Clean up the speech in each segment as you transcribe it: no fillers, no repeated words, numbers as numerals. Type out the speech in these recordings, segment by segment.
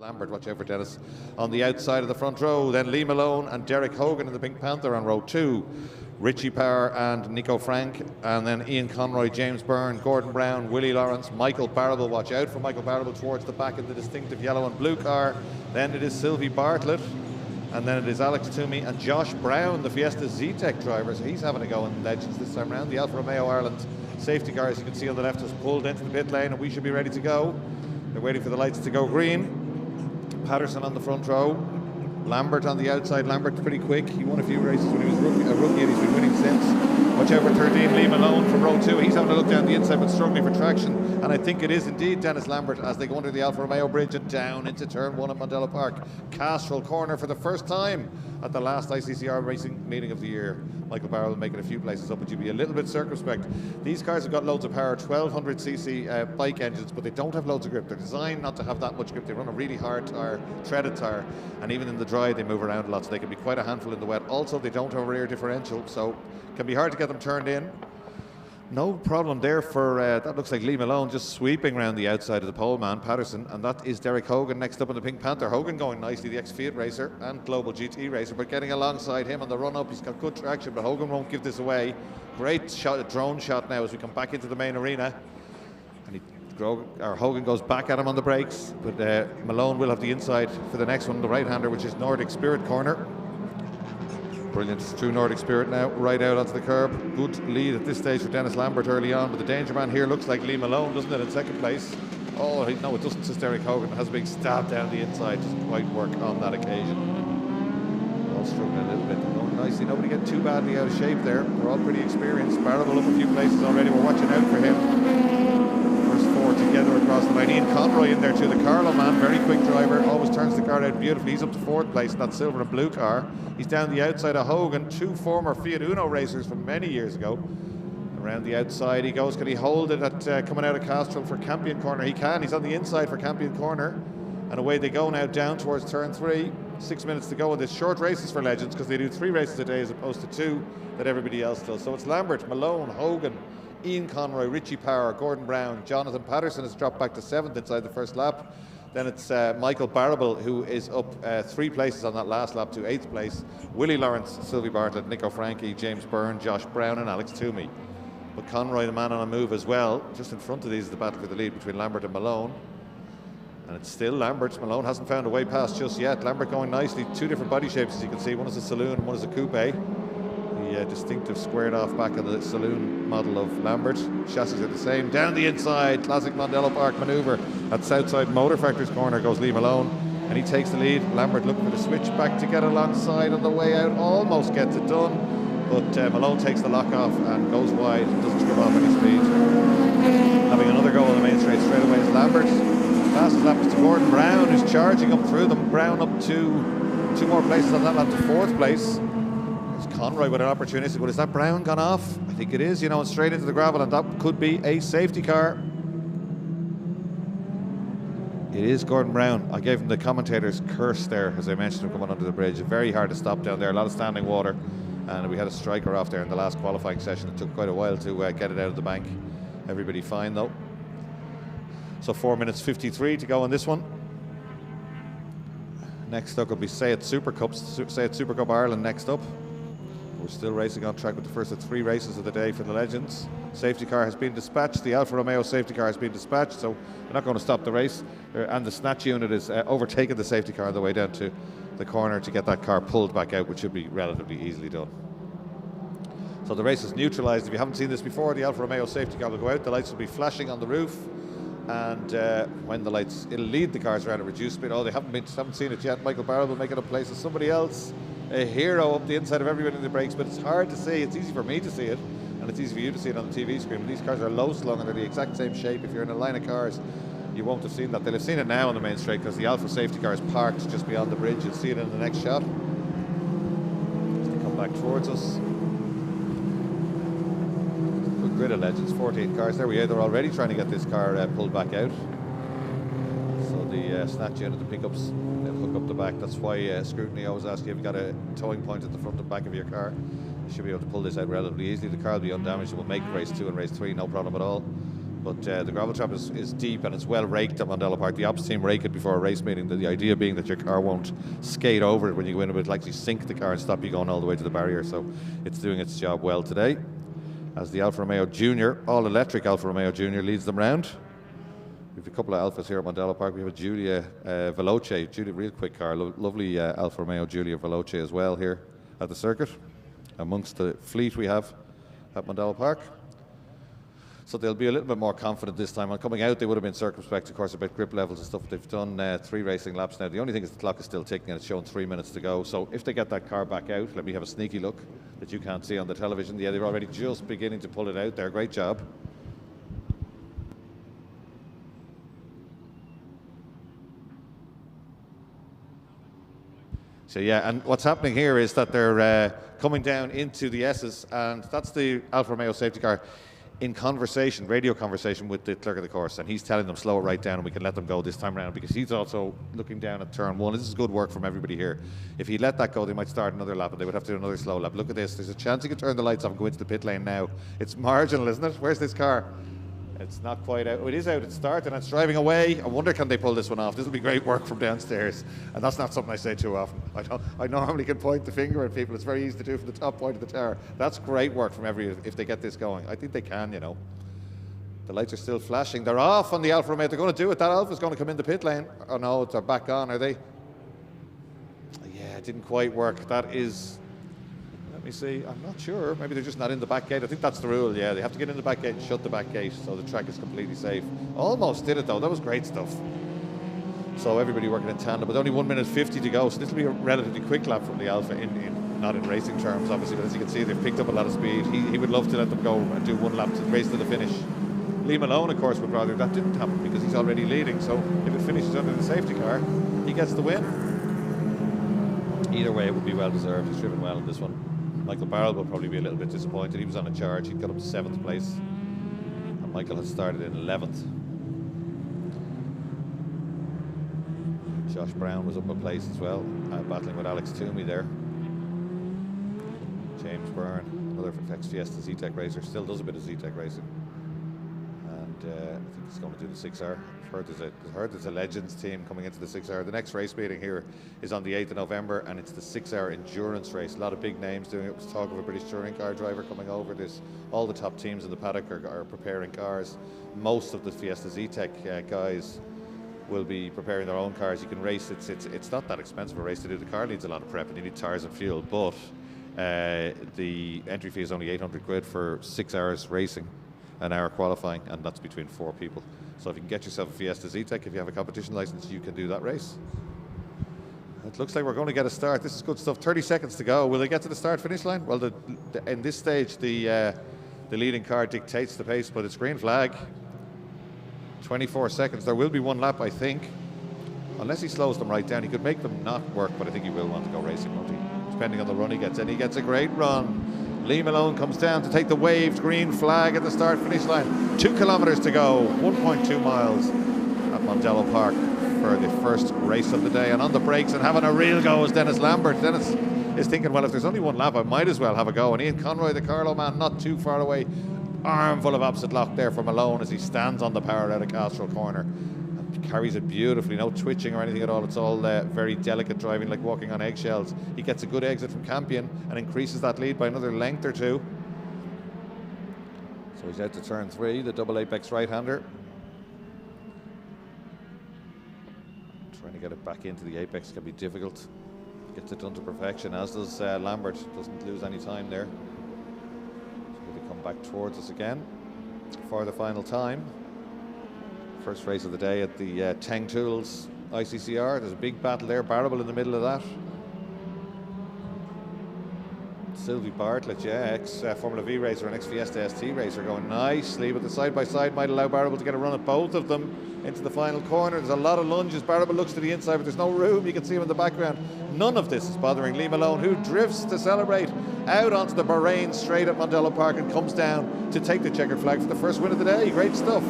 Lambert, watch out for Dennis, on the outside of the front row. Then Lee Malone and Derek Hogan in the Pink Panther on row 2. Richie Power and Nico Frank, and then Ian Conroy, James Byrne, Gordon Brown, Willie Lawrence, Michael Barrable. Watch out for Michael Barrable towards the back of the distinctive yellow and blue car. Then it is Sylvie Bartlett, and then it is Alex Toomey and Josh Brown, the Fiesta Zetec driver. So he's having a go in Legends this time around. The Alfa Romeo Ireland safety car, as you can see on the left, has pulled into the pit lane, and we should be ready to go. They're waiting for the lights to go green. Patterson on the front row. Lambert on the outside. Lambert's pretty quick. He won a few races when he was a rookie, and he's been winning since. Watch out for 13, Lee Malone from row 2. He's having a look down the inside but struggling for traction. And I think it is indeed Dennis Lambert as they go under the Alfa Romeo bridge and down into turn 1 at Mondello Park. Castrol corner for the first time at the last ICCR racing meeting of the year. Michael Barrow making a few places up, but you'd be a little bit circumspect. These cars have got loads of power, 1200cc bike engines, but they don't have loads of grip. They're designed not to have that much grip. They run a really hard tire, treaded tire, and even in the dry they move around a lot, so they can be quite a handful in the wet. Also, they don't have a rear differential, so it can be hard to get them turned in. No problem there for, that looks like Lee Malone just sweeping around the outside of the pole man, Patterson, and that is Derek Hogan next up in the Pink Panther. Hogan going nicely, the ex-Fiat racer and Global GT racer, but getting alongside him on the run-up. He's got good traction, but Hogan won't give this away. Great shot, a drone shot now as we come back into the main arena. And Hogan goes back at him on the brakes, but Malone will have the inside for the next one, the right-hander, which is Nordic Spirit corner. Brilliant, true Nordic Spirit now, right out onto the curb. Good lead at this stage for Dennis Lambert early on, but the danger man here looks like Lee Malone, doesn't it, in second place? Oh, no, it doesn't, says Derek Hogan. It has a big stab down the inside, doesn't quite work on that occasion. All struggling a little bit, they're going nicely. Nobody getting too badly out of shape there. They're all pretty experienced. Barrable up a few places already. We're watching out for him. First 4 together across the line. Ian Conroy in there too, the Carlo man, very quick driver, always turns the car out beautifully. He's up to 4th place in that silver and blue car. He's down the outside of Hogan, 2 former Fiat Uno racers from many years ago. Around the outside he goes. Can he hold it at coming out of Castrol for Campion corner? He can. He's on the inside for Campion corner. And away they go now down towards turn 3. 6 minutes to go in this short races for Legends, because they do 3 races a day as opposed to 2 that everybody else does. So it's Lambert, Malone, Hogan, Ian Conroy, Richie Power, Gordon Brown, Jonathan Patterson has dropped back to 7th inside the first lap. Then it's Michael Barrable, who is up 3 places on that last lap to 8th place. Willie Lawrence, Sylvie Bartlett, Nico Frankie, James Byrne, Josh Brown and Alex Toomey. But Conroy, the man on a move as well. Just in front of these is the battle for the lead between Lambert and Malone. And it's still Lambert. Malone hasn't found a way past just yet. Lambert going nicely. 2 different body shapes, as you can see. One is a saloon and one is a coupe. The distinctive squared off back of the saloon model of Lambert. Chassis are the same. Down the inside, classic Mondello Park manoeuvre. At Southside Motor Factory's corner goes Lee Malone, and he takes the lead. Lambert looking for the switch back to get alongside on the way out. Almost gets it done, but Malone takes the lock off and goes wide. Doesn't scrub off any speed. Having another go on the main straight away is Lambert. Fastest lap is to Gordon Brown, who's charging up through them. Brown up to 2 more places on that lap to 4th place. Conroy with an opportunity, but is that Brown gone off? I think it is, you know, and straight into the gravel, and that could be a safety car. It is Gordon Brown. I gave him the commentator's curse there, as I mentioned, him coming under the bridge. Very hard to stop down there, a lot of standing water, and we had a striker off there in the last qualifying session. It took quite a while to get it out of the bank. Everybody fine though. So 4 minutes 53 to go on this one. Next up will be Sayat Supercup Ireland next up. We're still racing on track with the first of 3 races of the day for the Legends. Safety car has been dispatched. The Alfa Romeo safety car has been dispatched, so they're not going to stop the race. And the snatch unit is overtaking the safety car on the way down to the corner to get that car pulled back out, which should be relatively easily done. So the race is neutralised. If you haven't seen this before, the Alfa Romeo safety car will go out. The lights will be flashing on the roof, and when the lights, it'll lead the cars around at reduced speed. Oh, they haven't seen it yet. Michael Barrow will make it a place as somebody else. A hero up the inside of everybody in the brakes, but it's hard to see. It's easy for me to see it, and it's easy for you to see it on the TV screen. But these cars are low slung and they're the exact same shape. If you're in a line of cars, you won't have seen that. They'll have seen it now on the main straight because the Alfa safety car is parked just beyond the bridge. You'll see it in the next shot. As they come back towards us. Good grid of Legends, 14 cars there. They're already trying to get this car pulled back out. So the snatch unit, the pickups, they'll hook up the back. That's why scrutiny always asks you if you've got a towing point at the front and back of your car. You should be able to pull this out relatively easily. The car will be undamaged. It will make race 2 and race 3, no problem at all. But the gravel trap is deep and it's well raked at Mondello Park. The ops team rake it before a race meeting. The idea being that your car won't skate over it when you go in, but it'll actually sink the car and stop you going all the way to the barrier. So it's doing its job well today. As the Alfa Romeo Junior, all-electric Alfa Romeo Junior, leads them round. We have a couple of Alfas here at Mondello Park. We have a Giulia Veloce, Giulia, real quick car, lovely Alfa Romeo Giulia Veloce as well here at the circuit, amongst the fleet we have at Mondello Park. So they'll be a little bit more confident this time. On coming out, they would have been circumspect, of course, about grip levels and stuff. They've done 3 racing laps now. The only thing is the clock is still ticking and it's showing 3 minutes to go. So if they get that car back out, let me have a sneaky look that you can't see on the television. Yeah, they're already just beginning to pull it out there. Great job. So yeah, and what's happening here is that they're coming down into the S's, and that's the Alfa Romeo safety car in conversation, radio conversation with the clerk of the course, and he's telling them slow it right down and we can let them go this time around, because he's also looking down at turn 1. This is good work from everybody here. If he let that go, they might start another lap and they would have to do another slow lap. Look at this, there's a chance he could turn the lights off and go into the pit lane now. It's marginal, isn't it? Where's this car? It's not quite out. Oh, it is out. It's starting and it's driving away. I wonder, can they pull this one off? This will be great work from downstairs. And that's not something I say too often. I normally can point the finger at people. It's very easy to do from the top point of the tower. That's great work from if they get this going. I think they can, you know. The lights are still flashing. They're off on the Alfa Romeo. They're going to do it. That Alfa's going to come in the pit lane. Oh no, they're back on, are they? Yeah, it didn't quite work. That is... Let me see, I'm not sure. Maybe they're just not in the back gate. I think that's the rule, yeah. They have to get in the back gate and shut the back gate so the track is completely safe. Almost did it though, that was great stuff. So everybody working in tandem, but only 1 minute 50 to go. So this will be a relatively quick lap from the Alfa, not in racing terms obviously, but as you can see they've picked up a lot of speed. He would love to let them go and do 1 lap to race to the finish. Lee Malone, of course, would rather that didn't happen because he's already leading. So if it finishes under the safety car, he gets the win. Either way, it would be well deserved. He's driven well in this one. Michael Barrell will probably be a little bit disappointed. He was on a charge. He got up to 7th place. And Michael had started in 11th. Josh Brown was up a place as well, battling with Alex Toomey there. James Byrne, another Siltex Fiesta Zetec racer, still does a bit of Zetec racing. And I think he's going to do the 6R. I've heard there's a Legends team coming into the 6R. The next race meeting here is on the 8th of November, and it's the 6R endurance race. A lot of big names doing it. There's talk of a British touring car driver coming over. There's all the top teams in the paddock are preparing cars. Most of the Fiesta Zetec guys will be preparing their own cars. You can race. It's not that expensive a race to do. The car needs a lot of prep and you need tyres and fuel, but the entry fee is only 800 quid for 6 hours racing, an hour qualifying, and that's between 4 people. So if you can get yourself a Fiesta Zetec, if you have a competition license, you can do that race. It looks like we're going to get a start. This is good stuff. 30 seconds to go. Will they get to the start-finish line? Well, in this stage, the leading car dictates the pace, but it's green flag. 24 seconds. There will be 1 lap, I think. Unless he slows them right down. He could make them not work, but I think he will want to go racing, won't he? Depending on the run he gets. And he gets a great run. Lee Malone comes down to take the waved green flag at the start-finish line. 2 kilometres to go, 1.2 miles at Mondello Park for the first race of the day. And on the brakes and having a real go is Dennis Lambert. Dennis is thinking, well, if there's only 1 lap, I might as well have a go. And Ian Conroy, the Carlow man, not too far away. Armful of opposite lock there for Malone as he stands on the power out of Castrol Corner. Carries it beautifully, no twitching or anything at all. It's all very delicate driving, like walking on eggshells. He gets a good exit from Campion and increases that lead by another length or 2. So he's out to turn 3, the double apex right-hander. Trying to get it back into the apex can be difficult. Gets it done to perfection, as does Lambert. Doesn't lose any time there. So he'll come back towards us again for the final time. First race of the day at the Teng Tools ICCR. There's a big battle there, Barrable in the middle of that. Sylvie Bartlett, yeah, ex-Formula V racer and ex-Fiesta ST racer, going nicely, but the side-by-side might allow Barrable to get a run at both of them into the final corner. There's a lot of lunges. Barrable looks to the inside, but there's no room. You can see him in the background. None of this is bothering Lee Malone, who drifts to celebrate out onto the Bahrain straight at Mondello Park and comes down to take the checkered flag for the first win of the day. Great stuff.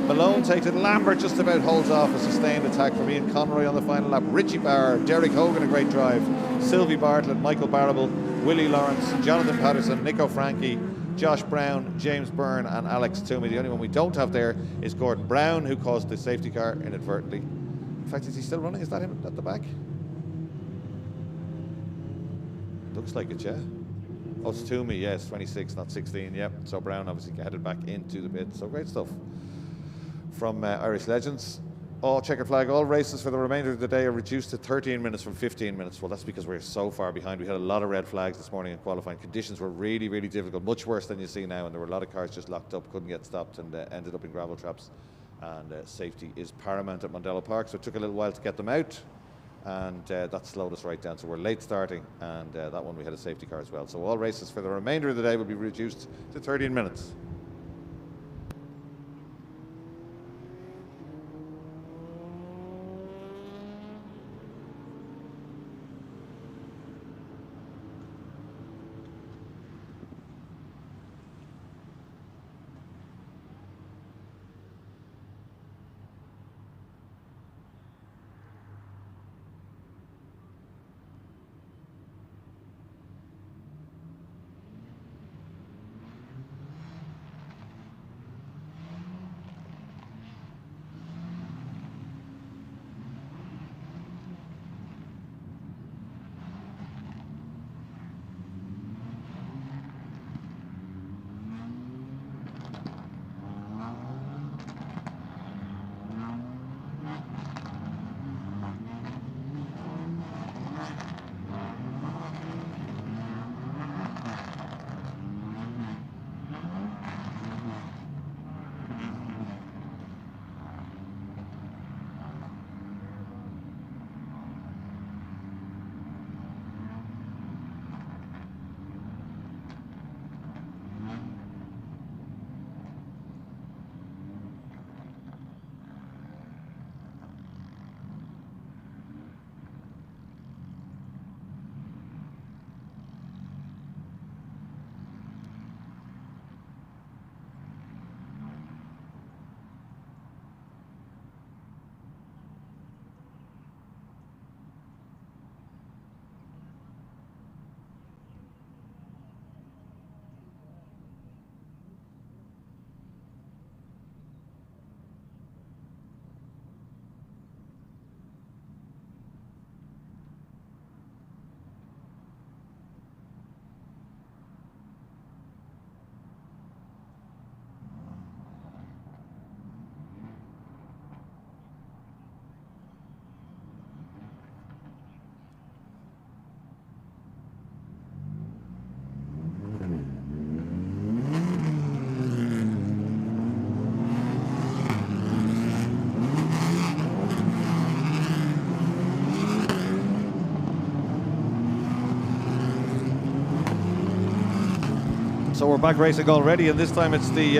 Malone takes it. Lambert just about holds off a sustained attack from Ian Conroy on the final lap. Richie Power, Derek Hogan, a great drive. Sylvie Bartlett, Michael Barrable, Willie Lawrence, Jonathan Patterson, Nico Frankie, Josh Brown, James Byrne and Alex Toomey. The only one we don't have there is Gordon Brown, who caused the safety car inadvertently. In fact, is he still running? Is that him at the back? Looks like it, yeah. Oh, it's Toomey, yes, 26, not 16, yep. So Brown obviously headed back into the pit. So great stuff from Irish Legends. All checkered flag, all races for the remainder of the day are reduced to 13 minutes from 15 minutes. Well, that's because we're so far behind. We had a lot of red flags this morning in qualifying. Conditions were really, really difficult, much worse than you see now, and there were a lot of cars just locked up, couldn't get stopped, and ended up in gravel traps. And safety is paramount at Mondello Park, so it took a little while to get them out, and that slowed us right down. So we're late starting, and that one we had a safety car as well. So all races for the remainder of the day will be reduced to 13 minutes. So we're back racing already, and this time it's the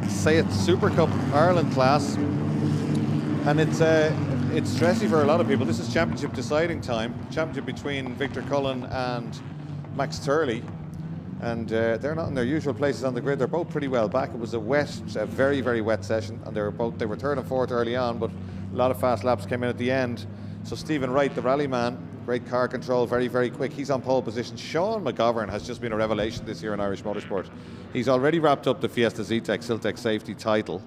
Supercup Ireland class, and it's stressy for a lot of people. This is championship deciding time, championship between Victor Cullen and Max Turley, and they're not in their usual places on the grid. They're both pretty well back. It was a very, very wet session, and they were third and fourth early on, but a lot of fast laps came in at the end. So Stephen Wright, the rally man, great car control, very, very quick. He's on pole position. Sean McGovern has just been a revelation this year in Irish motorsport. He's already wrapped up the Fiesta Zetec Siltex Safety title,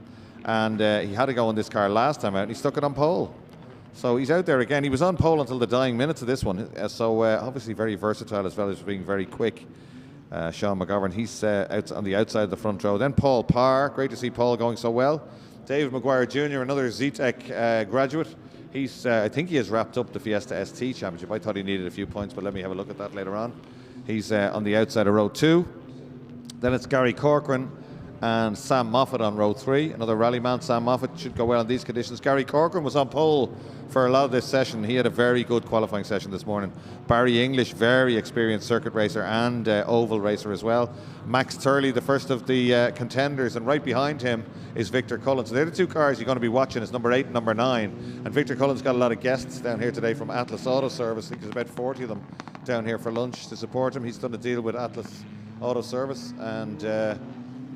and he had to go in this car last time out, and he stuck it on pole. So he's out there again. He was on pole until the dying minutes of this one. So obviously very versatile as well as being very quick. Sean McGovern, he's out on the outside of the front row. Then Paul Parr, great to see Paul going so well. David Maguire Jr., another Zetec graduate. I think he has wrapped up the Fiesta ST Championship. I thought he needed a few points, but let me have a look at that later on. He's on the outside of row 2. Then it's Gary Corcoran and Sam Moffat on row 3. Another rally man, Sam Moffat, should go well in these conditions. Gary Corcoran was on pole for a lot of this session. He had a very good qualifying session this morning. Barry English, very experienced circuit racer and oval racer as well. Max Turley, the first of the contenders, and right behind him is Victor Cullen. So they're the two cars you're going to be watching, is number 8 and number 9. And Victor Cullen's got a lot of guests down here today from Atlas Auto Service. I think there's about 40 of them down here for lunch to support him. He's done a deal with Atlas Auto Service, and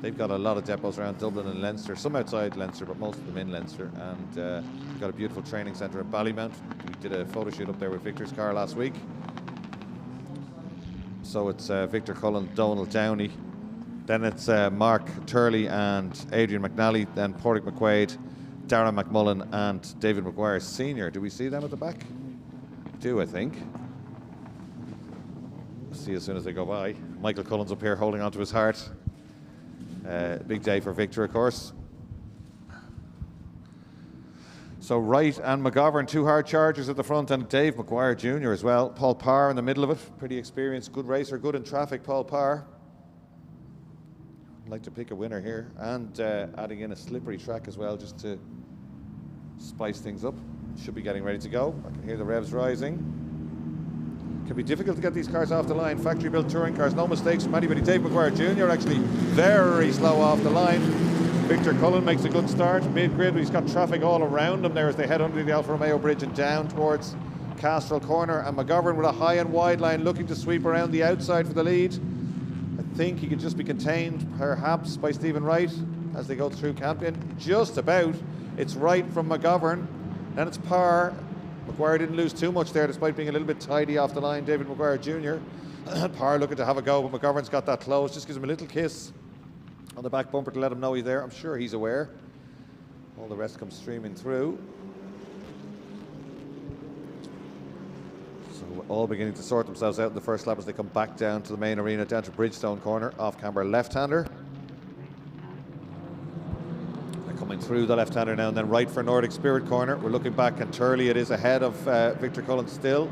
they've got a lot of depots around Dublin and Leinster, some outside Leinster, but most of them in Leinster. And they've got a beautiful training centre in Ballymount. We did a photo shoot up there with Victor's car last week. So it's Victor Cullen, Donald Downey, Then it's Mark Turley and Adrian McNally, then Porrick McQuaid, Darren McMullen and David McGuire Senior. Do we see them at the back? Do, I think. See as soon as they go by. Michael Cullen's up here holding on to his heart. Big day for Victor, of course. So Wright and McGovern, 2 hard chargers at the front, and Dave McGuire Jr. as well. Paul Parr in the middle of it. Pretty experienced, good racer, good in traffic, Paul Parr. I'd like to pick a winner here, and adding in a slippery track as well, just to spice things up. Should be getting ready to go. I can hear the revs rising. Can be difficult to get these cars off the line. Factory built touring cars, no mistakes from anybody. Dave McGuire Jr. actually very slow off the line. Victor Cullen makes a good start. Mid-grid, he's got traffic all around him there as they head under the Alfa Romeo bridge and down towards Castrol Corner. And McGovern with a high and wide line looking to sweep around the outside for the lead. I think he could just be contained perhaps by Stephen Wright as they go through Campion. Just about. It's Wright from McGovern. Then it's Parr. McGuire didn't lose too much there despite being a little bit tidy off the line. David McGuire Jr. Parr looking to have a go, but McGovern's got that close. Just gives him a little kiss on the back bumper to let him know he's there. I'm sure he's aware. All the rest come streaming through. So we're all beginning to sort themselves out in the first lap as they come back down to the main arena, down to Bridgestone Corner, off-camber left-hander. They're coming through the left-hander now and then right for Nordic Spirit Corner. We're looking back and Turley, it is ahead of Victor Cullen still.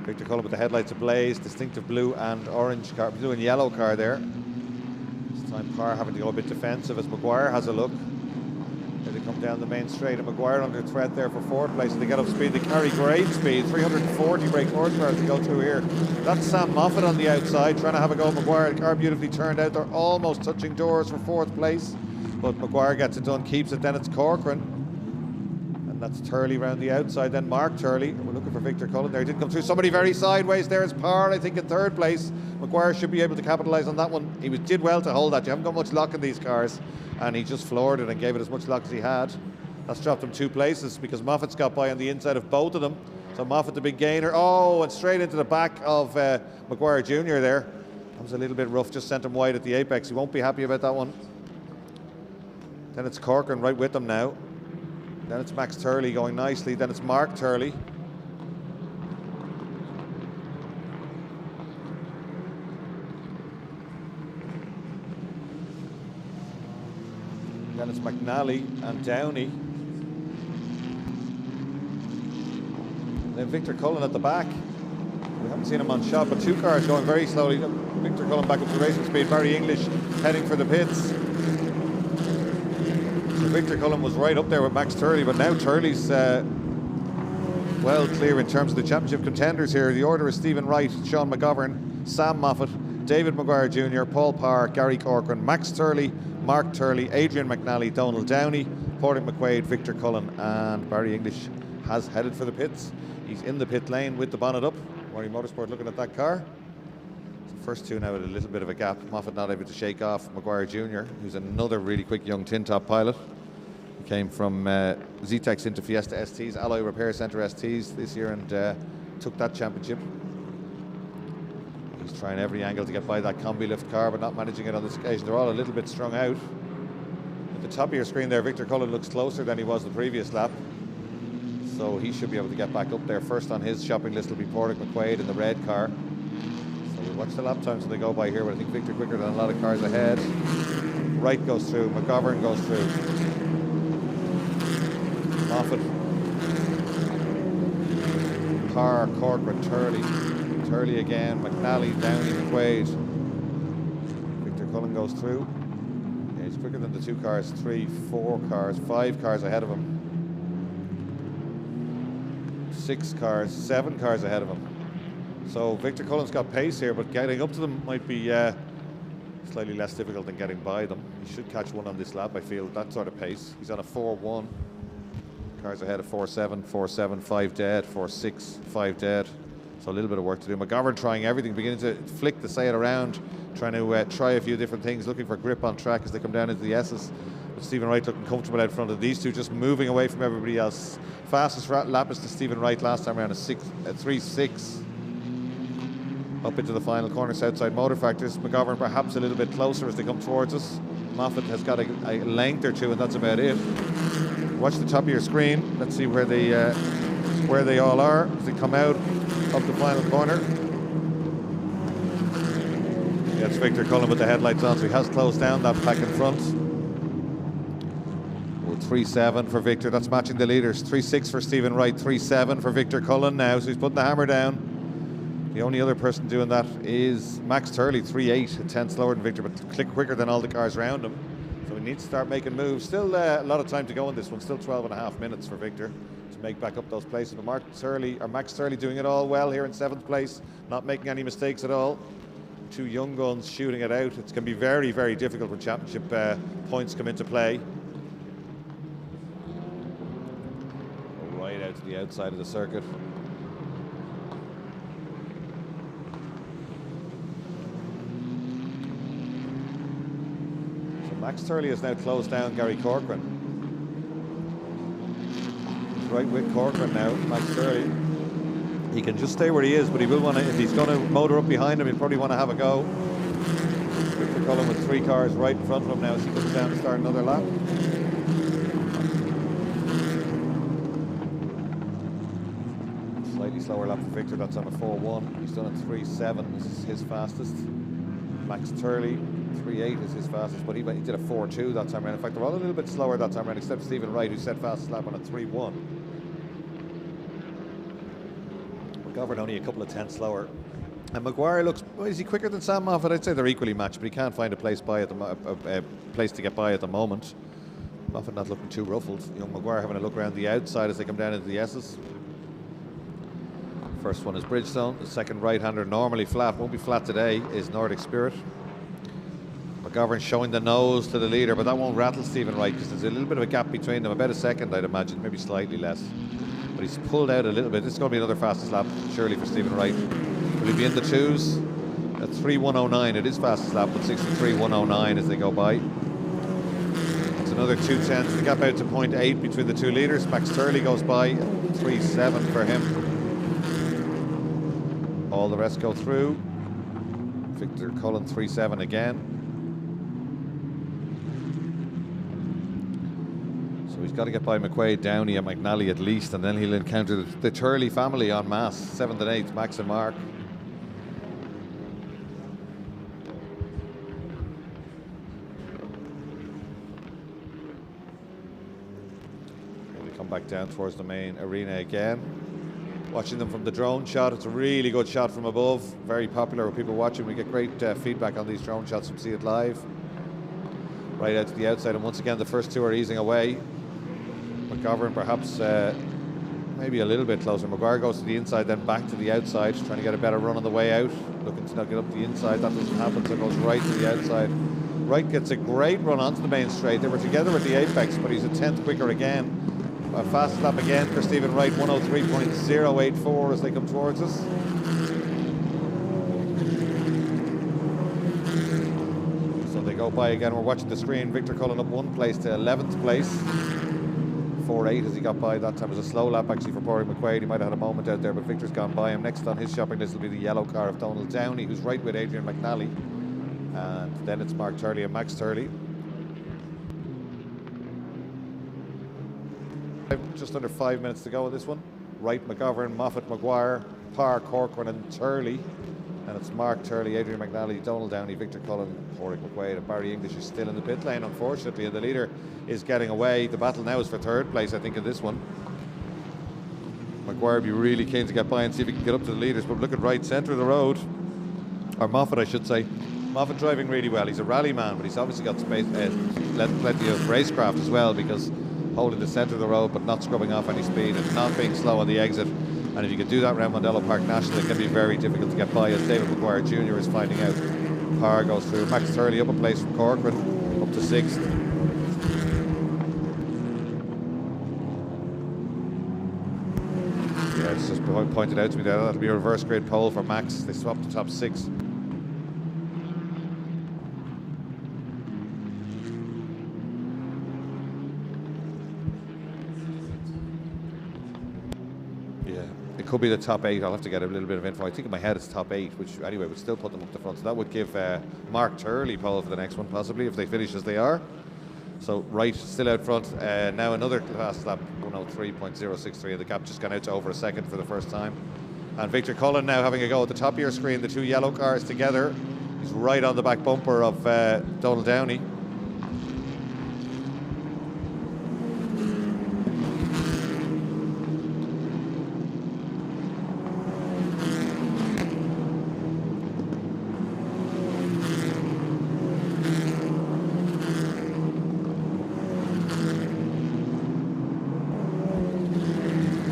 Victor Cullen with the headlights ablaze, distinctive blue and orange car, blue and yellow car there. Time Parr having to go a bit defensive as McGuire has a look. There they come down the main straight, and McGuire under threat there for 4th place. And they get up speed, they carry great speed, 340 brake horsepower as they go through here. That's Sam Moffat on the outside trying to have a go at McGuire. The car beautifully turned out. They're almost touching doors for 4th place, but McGuire gets it done, keeps it. Then it's Corcoran, and that's Turley round the outside. Then Mark Turley. We're looking for Victor Cullen there. He did come through. Somebody very sideways there is Parr, I think, in 3rd place. McGuire should be able to capitalise on that one. He did well to hold that. You haven't got much luck in these cars, and he just floored it and gave it as much luck as he had. That's dropped him 2 places because Moffat's got by on the inside of both of them. So Moffat the big gainer. Oh, and straight into the back of McGuire Jr. there. That was a little bit rough, just sent him wide at the apex. He won't be happy about that one. Then it's Corcoran right with them now. Then it's Max Turley going nicely. Then it's Mark Turley. Then it's McNally and Downey. Then Victor Cullen at the back. We haven't seen him on shot, but 2 cars going very slowly. Victor Cullen back up to racing speed. Barry English heading for the pits. So Victor Cullen was right up there with Max Turley, but now Turley's well clear in terms of the championship contenders here. The order is Stephen Wright, Sean McGovern, Sam Moffat, David McGuire Jr., Paul Parr, Gary Corcoran, Max Turley, Mark Turley, Adrian McNally, Donald Downey, Porrick McQuaid, Victor Cullen, and Barry English has headed for the pits. He's in the pit lane with the bonnet up. Murray Motorsport looking at that car. The first 2 now with a little bit of a gap. Moffat not able to shake off McGuire Jr., who's another really quick young tin top pilot. He came from Zetec into Fiesta STs, Alloy Repair Centre STs this year, and took that championship. He's trying every angle to get by that combi lift car, but not managing it on this occasion. They're all a little bit strung out. At the top of your screen there, Victor Cullen looks closer than he was the previous lap. So he should be able to get back up there. First on his shopping list will be Porrick McQuaid in the red car. So we'll watch the lap times when they go by here, but I think Victor quicker than a lot of cars ahead. Wright goes through, McGovern goes through. Moffat, Parr, Corcoran, Turley again, McNally, Downey, McQuaid. Victor Cullen goes through. Yeah, he's quicker than the 2 cars, 3, 4 cars, 5 cars ahead of him. 6 cars, 7 cars ahead of him. So Victor Cullen's got pace here, but getting up to them might be slightly less difficult than getting by them. He should catch one on this lap, I feel, that sort of pace. He's on a 4-1. Cars ahead of 4-7, 4-7, 5 dead, 4-6, 5 dead. So a little bit of work to do. McGovern trying everything, beginning to flick the Sayed around, trying to try a few different things, looking for grip on track as they come down into the S's. But Stephen Wright looking comfortable out front of these 2, just moving away from everybody else. Fastest lap is to Stephen Wright last time around, a 3-6. Up into the final corner, Southside Motor Factors. McGovern perhaps a little bit closer as they come towards us. Moffat has got a length or two, and that's about it. Watch the top of your screen. Let's see where they all are as they come out of the final corner. Yeah, it's Victor Cullen with the headlights on, so he has closed down that pack in front. 3-7 for Victor, that's matching the leaders. 3-6 for Stephen Wright, 3-7 for Victor Cullen now, so he's putting the hammer down. The only other person doing that is Max Turley, 3-8, a 10 slower than Victor, but click quicker than all the cars around him. So we need to start making moves. Still a lot of time to go in this one, still 12.5 minutes for Victor to make back up those places. But Max Turley doing it all well here in 7th place, not making any mistakes at all. Two young guns shooting it out. It's going to be very, very difficult when championship points come into play. Right out to the outside of the circuit. So Max Turley has now closed down Gary Corcoran. He's right with Corcoran now, Max Turley. He can just stay where he is, but he will want to, if he's going to motor up behind him, he'll probably want to have a go. Victor Cullen with 3 cars right in front of him now as he comes down to start another lap. Slightly slower lap for Victor, that's on a 4-1. He's done a 3-7, this is his fastest. Max Turley, 3-8 is his fastest, but he did a 4-2 that time around. In fact, they're all a little bit slower that time around, except Stephen Wright, who set fastest lap on a 3-1. McGovern only a couple of tenths slower. And Maguire looks, well, is he quicker than Sam Moffat? I'd say they're equally matched, but he can't find a place to get by at the moment. Moffat not looking too ruffled. Young Maguire having a look around the outside as they come down into the S's. First one is Bridgestone. The second right-hander, normally flat, won't be flat today, is Nordic Spirit. McGovern showing the nose to the leader, but that won't rattle Stephen Wright because there's a little bit of a gap between them, about a second I'd imagine, maybe slightly less. But he's pulled out a little bit. This is going to be another fastest lap, surely, for Stephen Wright. Will he be in the twos? At 3:109, it is fastest lap, but 63:109 as they go by. It's another 2 tenths. The gap out to 0.8 between the two leaders. Max Turley goes by, 3.7 for him. All the rest go through. Victor Cullen, 3.7 again. So he's got to get by McQuaid, Downey and McNally at least, and then he'll encounter the Turley family en masse, 7th and 8th, Max and Mark. And they come back down towards the main arena again. Watching them from the drone shot, it's a really good shot from above, very popular with people watching. We get great feedback on these drone shots from See It Live. Right out to the outside, and once again the first two are easing away. McGovern perhaps maybe a little bit closer. Maguire goes to the inside, then back to the outside, trying to get a better run on the way out. Looking to not get up the inside, that doesn't happen, so goes right to the outside. Wright gets a great run onto the main straight. They were together at the apex, but he's a 10th quicker again. A fast lap again for Stephen Wright, 103.084 as they come towards us. So they go by again. We're watching the screen. Victor Cullen up 1 place to 11th place. 4.8 as he got by. That time was a slow lap actually for Padraig McQuaid. He might have had a moment out there, but Victor's gone by him. Next on his shopping list will be the yellow car of Donald Downey, who's right with Adrian McNally. And then it's Mark Turley and Max Turley. Just under 5 minutes to go in this one. Wright, McGovern, Moffat, Maguire, Parr, Corcoran and Turley. And it's Mark Turley, Adrian McNally, Donald Downey, Victor Cullen, Padraig McQuaid, and Barry English is still in the pit lane, unfortunately, and the leader is getting away. The battle now is for 3rd place, I think, in this one. Maguire would be really keen to get by and see if he can get up to the leaders, but look at Wright, centre of the road. Or Moffat, I should say. Moffat driving really well. He's a rally man, but he's obviously got space, plenty of racecraft as well, because holding the centre of the road but not scrubbing off any speed and not being slow on the exit. And if you could do that around Mondello Park National, it can be very difficult to get by, as David McGuire Jr. is finding out. Parr goes through. Max Turley up a place from Corcoran, up to 6th. Yeah, it's just pointed out to me there. That'll be a reverse grid pole for Max. They swapped the top 6. could be the top 8. I'll have to get a little bit of info. I think in my head it's top 8, which anyway would still put them up the front. So that would give Mark Turley pole for the next one, possibly, if they finish as they are. So Wright still out front. Now another last lap, 103.063, and the gap just gone out to over a second for the first time. And Victor Cullen now having a go at the top of your screen, the two yellow cars together. He's right on the back bumper of Donald Downey.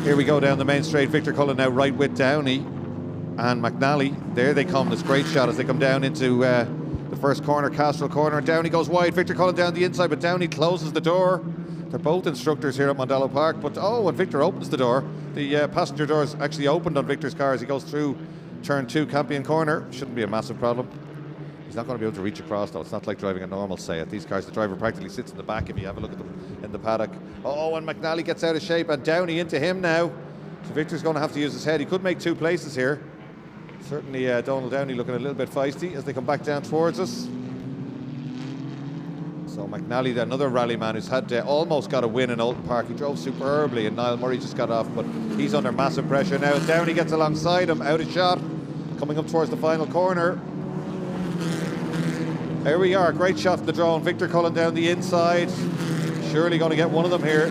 Here we go down the main straight. Victor Cullen now right with Downey and McNally. There they come. This great shot as they come down into the first corner, Castrol corner. Downey goes wide. Victor Cullen down the inside, but Downey closes the door. They're both instructors here at Mondello Park. But when Victor opens the door, the passenger doors actually opened on Victor's car as he goes through turn 2, Campion corner. Shouldn't be a massive problem. He's not going to be able to reach across though. It's not like driving a normal Seat. These cars, the driver practically sits in the back if you have a look at them in the paddock. And McNally gets out of shape and Downey into him now. So Victor's going to have to use his head. He could make 2 places here. Certainly Donald Downey looking a little bit feisty as they come back down towards us. So McNally, another rally man who's had almost got a win in Oulton Park. He drove superbly and Niall Murray just got off, but he's under massive pressure now. Downey gets alongside him, out of shot, coming up towards the final corner. There we are, great shot from the drone. Victor Cullen down the inside. Surely going to get one of them here.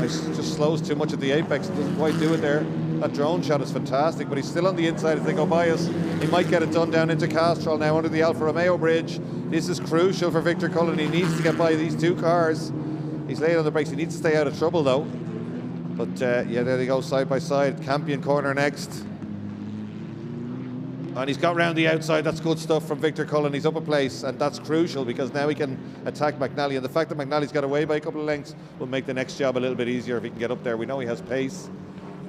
He just slows too much at the apex and doesn't quite do it there. That drone shot is fantastic, but he's still on the inside as they go by us. He might get it done down into Castrol now under the Alfa Romeo bridge. This is crucial for Victor Cullen. He needs to get by these 2 cars. He's late on the brakes. He needs to stay out of trouble though. But yeah, there they go side by side. Campion corner next. And he's got round the outside. That's good stuff from Victor Cullen. He's up a place, and that's crucial because now he can attack McNally. And the fact that McNally's got away by a couple of lengths will make the next job a little bit easier if he can get up there. We know he has pace,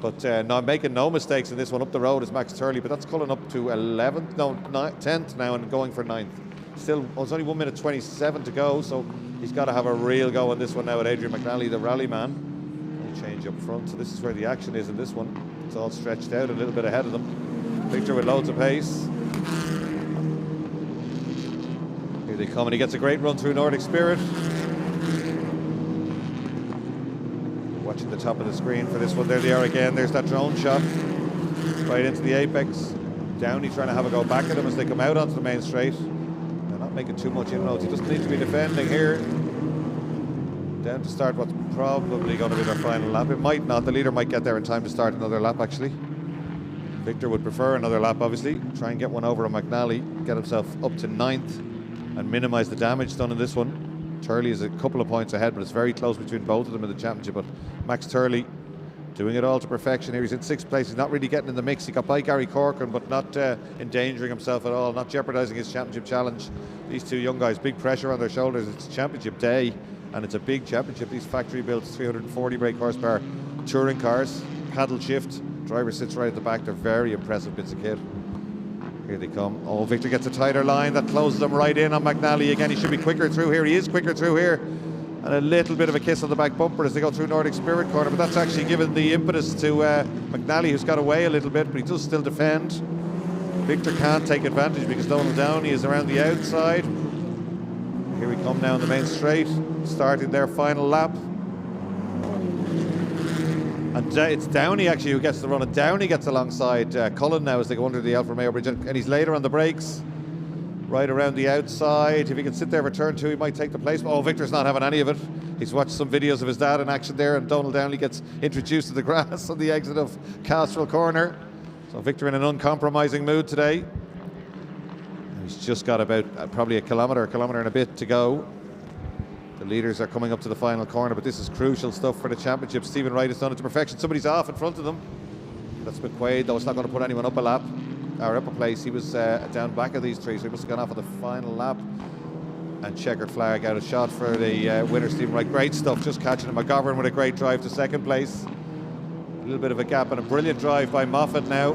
but not making no mistakes in this one. Up the road is Max Turley, but that's Cullen up to 10th now and going for 9th. Still, it's only 1 minute 27 to go, so he's got to have a real go on this one now with Adrian McNally, the rally man. He'll change up front, so this is where the action is in this one. It's all stretched out a little bit ahead of them. Victor with loads of pace. Here they come, and he gets a great run through Nordic Spirit. Watching the top of the screen for this one. There they are again. There's that drone shot right into the apex. Downey trying to have a go back at him as they come out onto the main straight. They're not making too much inroads. He doesn't need to be defending here. Down to start what's probably going to be their final lap. It might not. The leader might get there in time to start another lap actually. Victor would prefer another lap, obviously. Try and get one over on McNally, get himself up to 9th and minimise the damage done in this one. Turley is a couple of points ahead, but it's very close between both of them in the championship. But Max Turley doing it all to perfection here. He's in 6th place. He's not really getting in the mix. He got by Gary Corcoran, but not endangering himself at all, not jeopardising his championship challenge. These 2 young guys, big pressure on their shoulders. It's championship day, and it's a big championship. These factory built 340 brake horsepower touring cars, paddle shift. Driver sits right at the back. They're very impressive bits of kit. Here they come. Victor gets a tighter line. That closes them right in on McNally. Again, he should be quicker through here. He is quicker through here. And a little bit of a kiss on the back bumper as they go through Nordic Spirit corner. But that's actually given the impetus to McNally, who's got away a little bit, but he does still defend. Victor can't take advantage because Donald Downey is around the outside. Here we come now in the main straight, starting their final lap. And it's Downey actually who gets the run, and Downey gets alongside Cullen now as they go under the Alfa Romeo bridge, and he's later on the brakes, right around the outside. If he can sit there for turn 2, he might take the place. Victor's not having any of it. He's watched some videos of his dad in action there, and Donald Downey gets introduced to the grass on the exit of Castrol corner. So Victor in an uncompromising mood today. He's just got about probably a kilometre and a bit to go. The leaders are coming up to the final corner, but this is crucial stuff for the championship. Stephen Wright has done it to perfection. Somebody's off in front of them. That's McQuaid, though. It's not going to put anyone up a lap or up a place. He was down back of these 3, so he must have gone off on the final lap. And checkered flag out of shot for the winner, Stephen Wright. Great stuff, just catching him. McGovern with a great drive to 2nd place. A little bit of a gap and a brilliant drive by Moffat now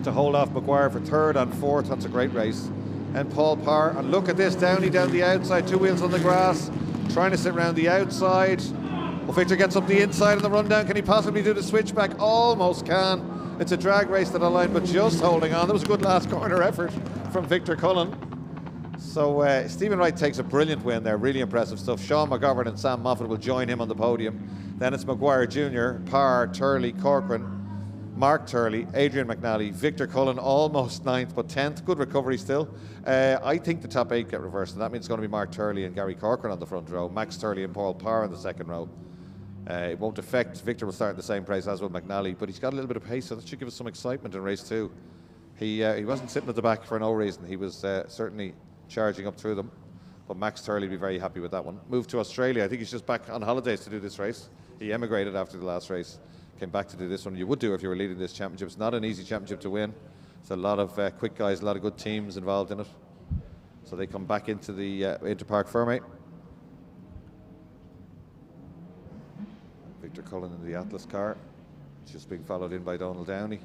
to hold off Maguire for 3rd and 4th. That's a great race. And Paul Parr, and look at this, Downey down the outside, 2 wheels on the grass, trying to sit round the outside. Well, Victor gets up the inside on the rundown. Can he possibly do the switchback? Almost can. It's a drag race to the line, but just holding on. That was a good last corner effort from Victor Cullen. So Stephen Wright takes a brilliant win there, really impressive stuff. Sean McGovern and Sam Moffat will join him on the podium. Then it's Maguire Jr., Parr, Turley, Corcoran, Mark Turley, Adrian McNally, Victor Cullen, almost 9th, but 10th. Good recovery still. I think the top 8 get reversed, and that means it's going to be Mark Turley and Gary Corcoran on the front row, Max Turley and Paul Parr in the second row. It won't affect, Victor will start in the same place as will McNally, but he's got a little bit of pace, so that should give us some excitement in race 2. He wasn't sitting at the back for no reason. He was certainly charging up through them, but Max Turley will be very happy with that one. Moved to Australia. I think he's just back on holidays to do this race. He emigrated after the last race, came back to do this one. You would do if you were leading this championship. It's not an easy championship to win. There's a lot of quick guys, a lot of good teams involved in it. So they come back into the Interpark Fermate. Victor Cullen in the Atlas car. It's just being followed in by Donald Downey.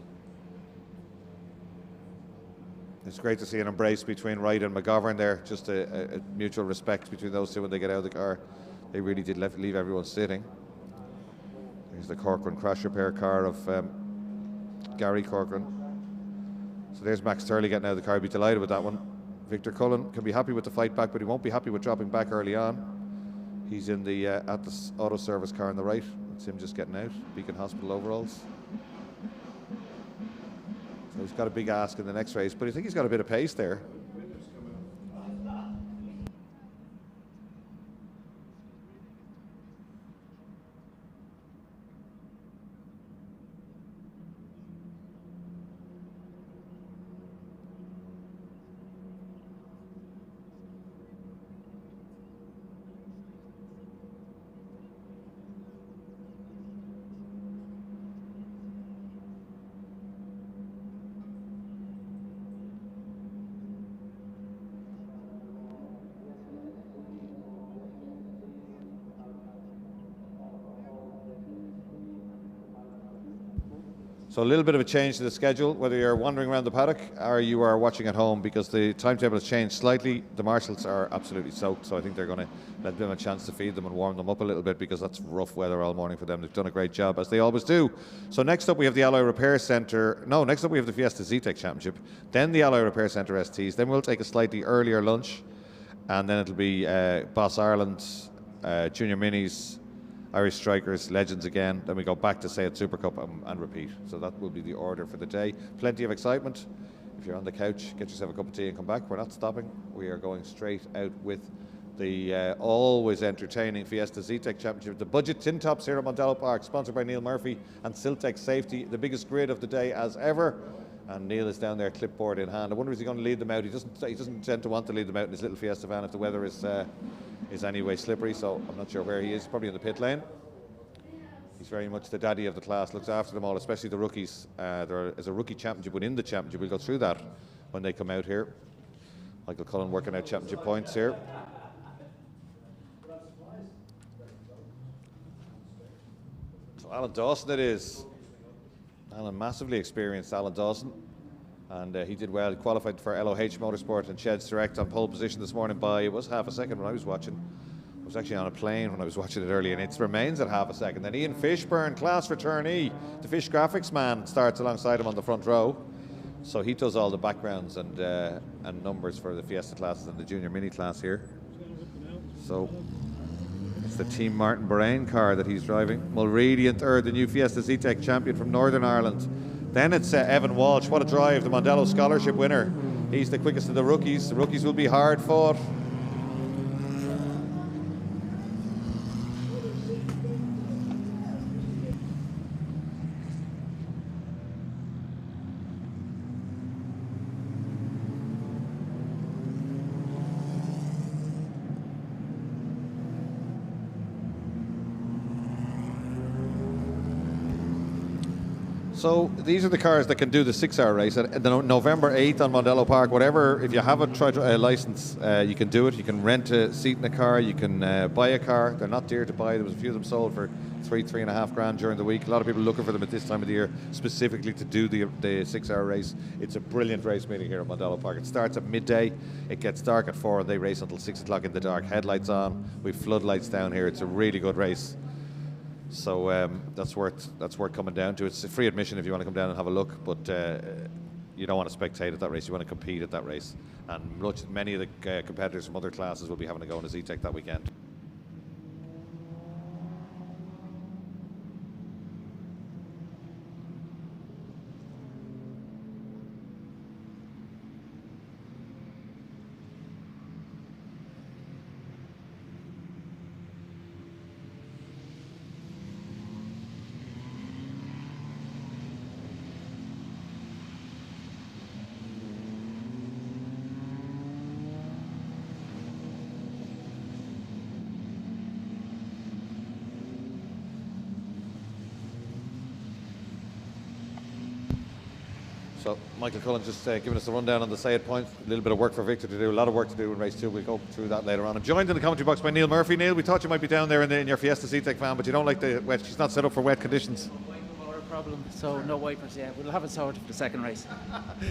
It's great to see an embrace between Wright and McGovern there, just a mutual respect between those two when they get out of the car. They really did leave everyone sitting. There's the Corcoran crash repair car of Gary Corcoran. So there's Max Turley getting out of the car. He'd be delighted with that one. Victor Cullen can be happy with the fight back, but he won't be happy with dropping back early on. He's in the Atlas Auto Service car on the right. That's him just getting out. Beacon Hospital overalls. So he's got a big ask in the next race, but I think he's got a bit of pace there. So a little bit of a change to the schedule, whether you're wandering around the paddock or you are watching at home, because the timetable has changed slightly. The marshals are absolutely soaked, so I think they're going to let them a chance to feed them and warm them up a little bit, because that's rough weather all morning for them. They've done a great job, as they always do. So next up we have the Alloy Repair Centre. No, next up we have the Fiesta Zetec Championship, then the Alloy Repair Centre STs. Then we'll take a slightly earlier lunch, and then it'll be Boss Ireland, Junior Minis, Irish Strikers, Legends again. Then we go back to say at Supercup and repeat. So that will be the order for the day. Plenty of excitement. If you're on the couch, get yourself a cup of tea and come back. We're not stopping. We are going straight out with the always entertaining Fiesta Zetec Championship. The budget tin tops here at Mondello Park, sponsored by Neil Murphy and Siltex Safety. The biggest grid of the day as ever. And Neil is down there, clipboard in hand. I wonder if he's going to lead them out. He doesn't tend to want to lead them out in his little Fiesta van if the weather is anyway slippery, so I'm not sure where he is. Probably in the pit lane. He's very much the daddy of the class, looks after them all, especially the rookies. There is a rookie championship within the championship. We'll go through that when they come out here. Michael Cullen working out championship points here. So Alan Dawson it is. Alan, massively experienced Alan Dawson. And he did well. He qualified for LOH Motorsport and Sheds Direct on pole position this morning by, it was half a second when I was watching. I was actually on a plane when I was watching it earlier, and it remains at half a second. Then Ian Fishburne, class returnee, the Fish Graphics man, starts alongside him on the front row. So he does all the backgrounds and numbers for the Fiesta classes and the Junior Mini class here. So it's the Team Martin Bahrain car that he's driving. Mulready in third, the new Fiesta Zetec champion from Northern Ireland. Then it's Evan Walsh. What a drive, the Mondello Scholarship winner. He's the quickest of the rookies. The rookies will be hard fought. So these are the cars that can do the 6-hour race. And November 8th on Mondello Park, whatever, if you have a license, you can do it. You can rent a seat in a car, you can buy a car. They're not dear to buy. There was a few of them sold for $3.5 grand during the week. A lot of people looking for them at this time of the year, specifically to do the 6-hour race. It's a brilliant race meeting here at Mondello Park. It starts at midday, it gets dark at 4, and they race until 6 o'clock in the dark. Headlights on, we've floodlights down here. It's a really good race. So that's worth coming down to. It's a free admission if you want to come down and have a look, but you don't want to spectate at that race. You want to compete at that race. And many of the competitors from other classes will be having a go in the Zetec that weekend. So Michael Cullen just giving us a rundown on the Sayed point. A little bit of work for Victor to do, a lot of work to do in race 2. We'll go through that later on. I'm joined in the commentary box by Neil Murphy. Neil, we thought you might be down there in your Fiesta Zetec van, but you don't like the wet. She's not set up for wet conditions. Wiper problem, so no wipers. Yeah, we'll have it sorted for the second race.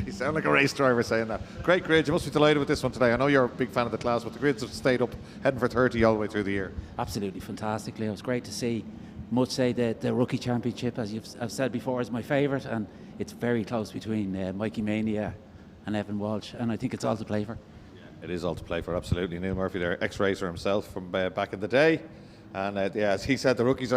You sound like a race driver saying that. Great grid. You must be delighted with this one today. I know you're a big fan of the class, but the grids have stayed up, heading for 30 all the way through the year. Absolutely fantastic, Leo. It's great to see. Must say that the rookie championship, as I've said before, is my favourite, and it's very close between Mikey Mania and Evan Walsh, and I think it's all to play for. It is all to play for, absolutely. Neil Murphy there, ex-racer himself from back in the day. And as he said, the rookies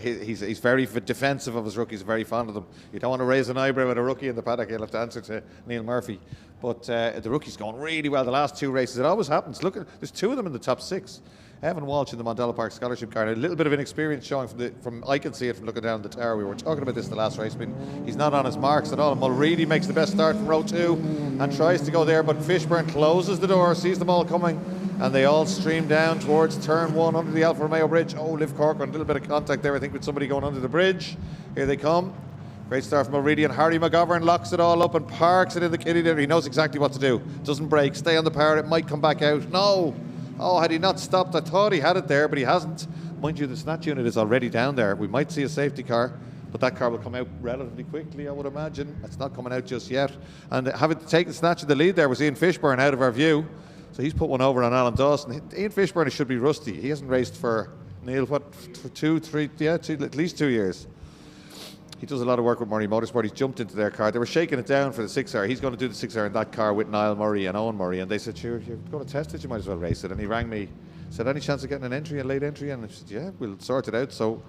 he's very defensive of his rookies, very fond of them. You don't want to raise an eyebrow at a rookie in the paddock, you'll have to answer to Neil Murphy. But the rookie's going really well the last 2 races. It always happens. Look, there's 2 of them in the top 6. Evan Walsh in the Mondello Park scholarship car. A little bit of inexperience showing from I can see it from looking down the tower. We were talking about this in the last race. I mean, he's not on his marks at all. Mulready makes the best start from row 2 and tries to go there, but Fishburne closes the door, sees them all coming, and they all stream down towards turn 1 under the Alfa Romeo bridge. Oh, Liv Corcoran, a little bit of contact there, I think, with somebody going under the bridge. Here they come. Great start from Mulready, and Harry McGovern locks it all up and parks it in the kitty there. He knows exactly what to do. Doesn't break, stay on the power, it might come back out. No! Oh, had he not stopped, I thought he had it there, but he hasn't. Mind you, the snatch unit is already down there. We might see a safety car, but that car will come out relatively quickly, I would imagine. It's not coming out just yet. And having taken snatch of the lead there was Ian Fishburne out of our view. So he's put one over on Alan Dawson. Ian Fishburne should be rusty. He hasn't raced for, Neil, what, for 2, 3, yeah, at least 2 years. He does a lot of work with Murray Motorsport. He's jumped into their car. They were shaking it down for the 6R. He's going to do the 6R in that car with Niall Murray and Owen Murray. And they said, sure, you're going to test it, you might as well race it. And he rang me, said, any chance of getting an entry, a late entry? And I said, yeah, we'll sort it out. So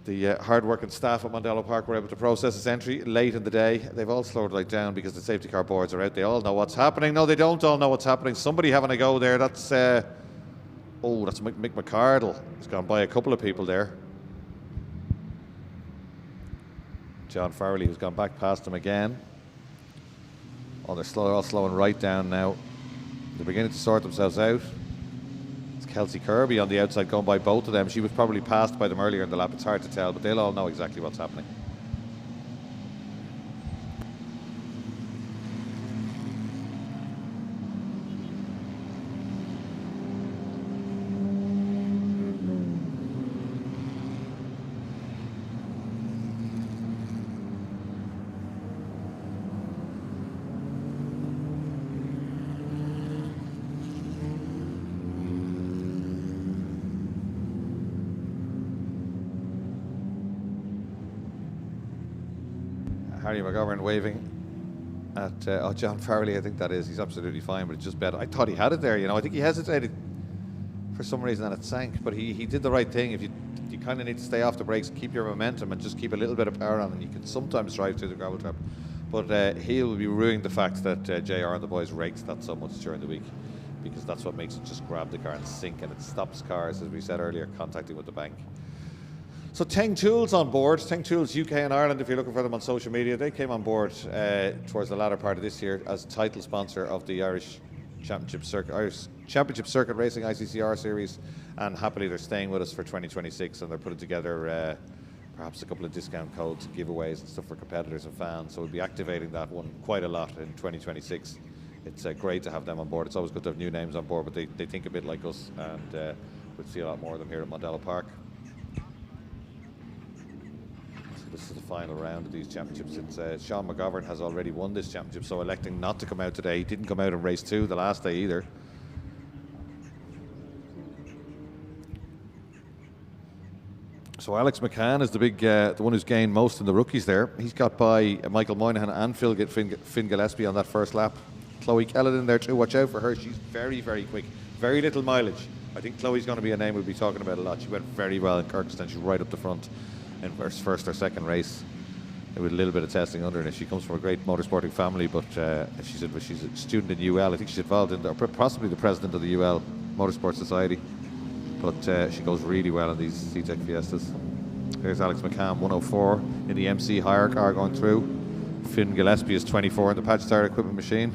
the hard-working staff at Mondello Park were able to process his entry late in the day. They've all slowed right down because the safety car boards are out. They all know what's happening. No, they don't all know what's happening. Somebody having a go there. That's that's Mick McCardle. He's gone by a couple of people there. John Farrelly, who's gone back past him again. Oh, they're all slowing right down now. They're beginning to sort themselves out. It's Kelsey Kirby on the outside going by both of them. She was probably passed by them earlier in the lap. It's hard to tell, but they'll all know exactly what's happening. Harry McGovern waving at John Farrelly, I think that is. He's absolutely fine, but it's just better. I thought he had it there, you know. I think he hesitated for some reason and it sank, but he did the right thing. If you kind of need to stay off the brakes, keep your momentum and just keep a little bit of power on, and you can sometimes drive through the gravel trap. But he'll be ruining the fact that JR and the boys raked that so much during the week, because that's what makes it just grab the car and sink, and it stops cars, as we said earlier, contacting with the bank. So Teng Tools on board, Teng Tools UK and Ireland, if you're looking for them on social media. They came on board towards the latter part of this year as title sponsor of the Irish Championship Circuit Racing ICCR series, and happily they're staying with us for 2026, and they're putting together perhaps a couple of discount codes, giveaways and stuff for competitors and fans. So we'll be activating that one quite a lot in 2026. It's great to have them on board. It's always good to have new names on board, but they think a bit like us, and we'll see a lot more of them here at Mondello Park. This is the final round of these championships. It's Sean McGovern has already won this championship, so electing not to come out today. He didn't come out in race 2 the last day either. So Alex McCann is the one who's gained most in the rookies there. He's got by Michael Moynihan and Finn Gillespie on that first lap. Chloe Kelladin there too. Watch out for her. She's very, very quick. Very little mileage. I think Chloe's going to be a name we'll be talking about a lot. She went very well in Kirkstone. She's right up the front in her first or second race. With a little bit of testing under her. She comes from a great motorsporting family, but she's a student in UL. I think she's involved in, or possibly the president of the UL Motorsport Society. But she goes really well in these Zetec Fiestas. There's Alex McCann, 104 in the MC hire car going through. Finn Gillespie is 24 in the patch tire equipment machine.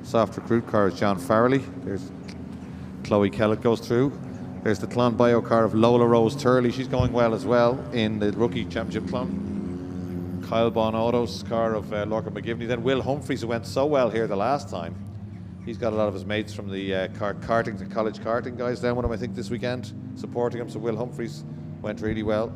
Soft recruit car is John Farrelly. There's Chloe Kellett goes through. There's the Clon Bio car of Lola Rose Turley. She's going well as well in the rookie championship Clon. Kyle Bon Auto's car of Lorcan McGivney. Then Will Humphreys, who went so well here the last time. He's got a lot of his mates from the karting, the college karting guys down with him, I think, this weekend, supporting him. So Will Humphreys went really well.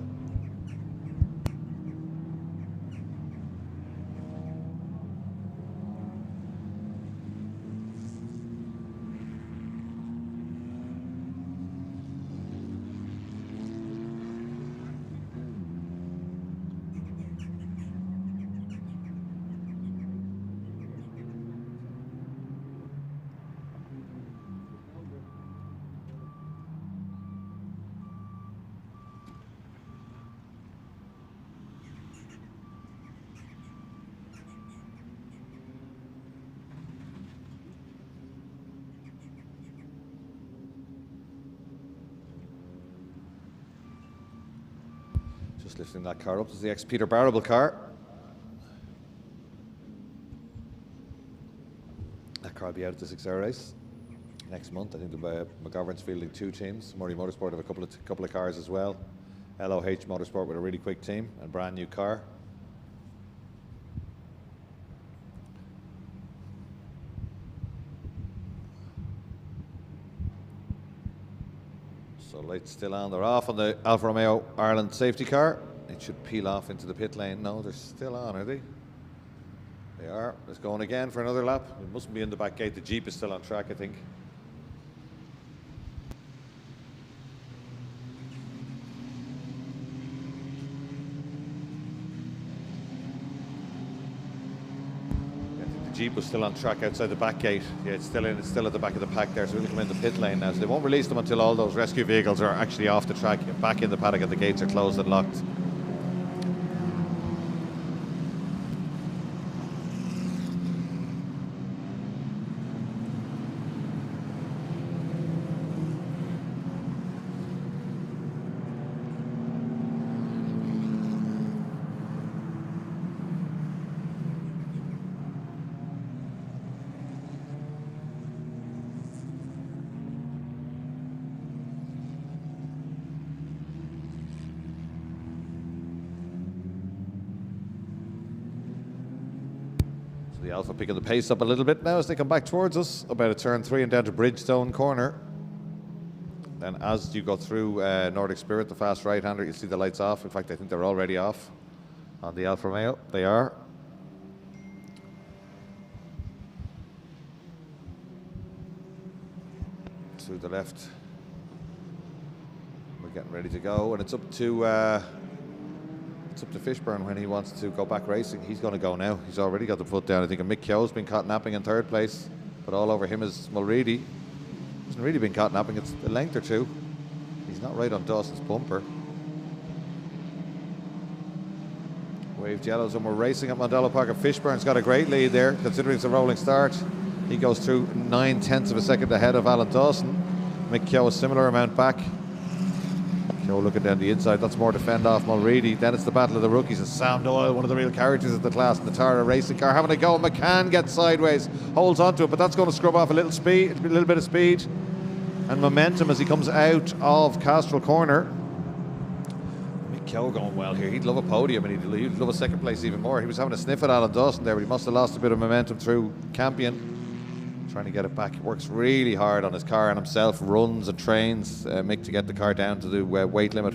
Just lifting that car up. This is the ex-Peter Barrable car. That car will be out at the 6-hour race next month. I think the McGovern's fielding 2 teams. Murray Motorsport have a couple of cars as well. LOH Motorsport with a really quick team and brand new car. So lights still on. They're off on the Alfa Romeo Ireland safety car. It should peel off into the pit lane. No, they're still on, are they? They are. It's going again for another lap. It mustn't be in the back gate. The Jeep is still on track, I think. Jeep was still on track outside the back gate. Yeah, it's still at the back of the pack there, so it'll come in the pit lane now. So they won't release them until all those rescue vehicles are actually off the track, back in the paddock, and the gates are closed and locked. The Alpha picking the pace up a little bit now as they come back towards us, about a turn 3 and down to Bridgestone corner. Then as you go through Nordic Spirit, the fast right-hander, you see the lights off. In fact, I think they're already off on the Alfa Romeo. They are. To the left. We're getting ready to go, and it's up to Fishburne when he wants to go back racing. He's going to go now. He's already got the foot down. I think Mick Keogh's been caught napping in 3rd place, but all over him is Mulready. Hasn't really been caught napping. It's a length or 2. He's not right on Dawson's bumper. Waved yellows, and we're racing at Mondello Park. Fishburne's got a great lead there, considering it's a rolling start. He goes through 9/10 of a second ahead of Alan Dawson. Mick Keogh a similar amount back. Keogh looking down the inside. That's more to fend off Mulready. Then it's the battle of the rookies. And Sam Doyle, one of the real characters of the class, the Tara racing car, having a go. McCann gets sideways, holds onto it, but that's going to scrub off a little bit of speed and momentum as he comes out of Castrol Corner. Mick Keogh going well here. He'd love a podium, and he'd love a 2nd place even more. He was having a sniff at Alan Dawson there, but he must have lost a bit of momentum through Campion. Trying to get it back. He works really hard on his car and himself, runs and trains Mick to get the car down to the weight limit,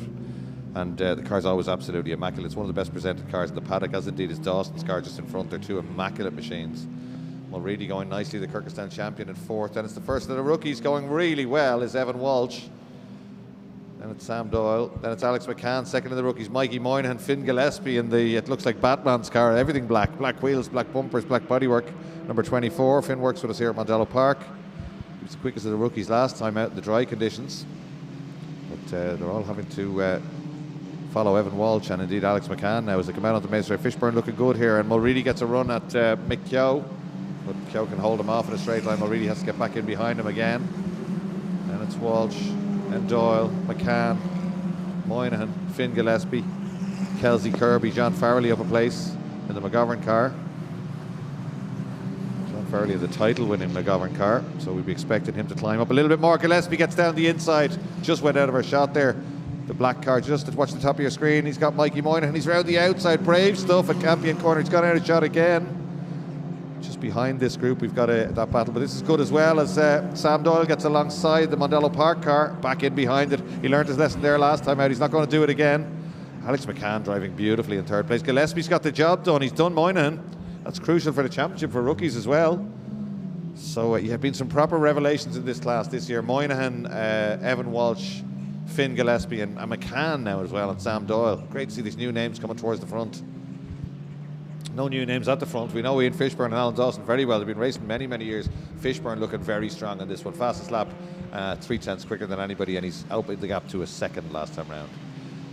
and the car's always absolutely immaculate. It's one of the best presented cars in the paddock, as indeed is Dawson's car just in front. They're 2 immaculate machines. Mulready going nicely, the Kyrgyzstan champion in 4th. Then it's the first of the rookies going really well is Evan Walsh. Then it's Sam Doyle. Then it's Alex McCann, second of the rookies. Mikey Moynihan, Finn Gillespie in the, it looks like Batman's car. Everything black. Black wheels, black bumpers, black bodywork. Number 24. Finn works with us here at Mondello Park. He was the quickest of the rookies last time out in the dry conditions. But they're all having to follow Evan Walsh and indeed Alex McCann now as they come out onto Main Street. Fishburne looking good here, and Mulready gets a run at Mick Keogh. But Keogh can hold him off in a straight line. Mulready has to get back in behind him again. And it's Walsh and Doyle, McCann, Moynihan, Finn Gillespie, Kelsey Kirby, John Farrelly up a place in the McGovern car. John Farrelly, the title-winning McGovern car, so we'd be expecting him to climb up a little bit more. Gillespie gets down the inside, just went out of our shot there. The black car, just to watch the top of your screen. He's got Mikey Moynihan, he's round the outside. Brave stuff at Campion corner. He's gone out of shot again. Just behind this group, we've got that battle, but this is good as well as Sam Doyle gets alongside the Mondello Park car, back in behind it. He learned his lesson there last time out. He's not going to do it again. Alex McCann driving beautifully in third place. Gillespie's got the job done. He's done Moynihan. That's crucial for the championship for rookies as well. So you have been some proper revelations in this class this year. Moynihan, Evan Walsh, Finn Gillespie and McCann now as well, and Sam Doyle. Great to see these new names coming towards the front. No new names at the front. We know Ian Fishburne and Alan Dawson very well. They've been racing many, many years. Fishburne looking very strong on this one. Fastest lap, 3/10 quicker than anybody, and he's opened the gap to a second last time round.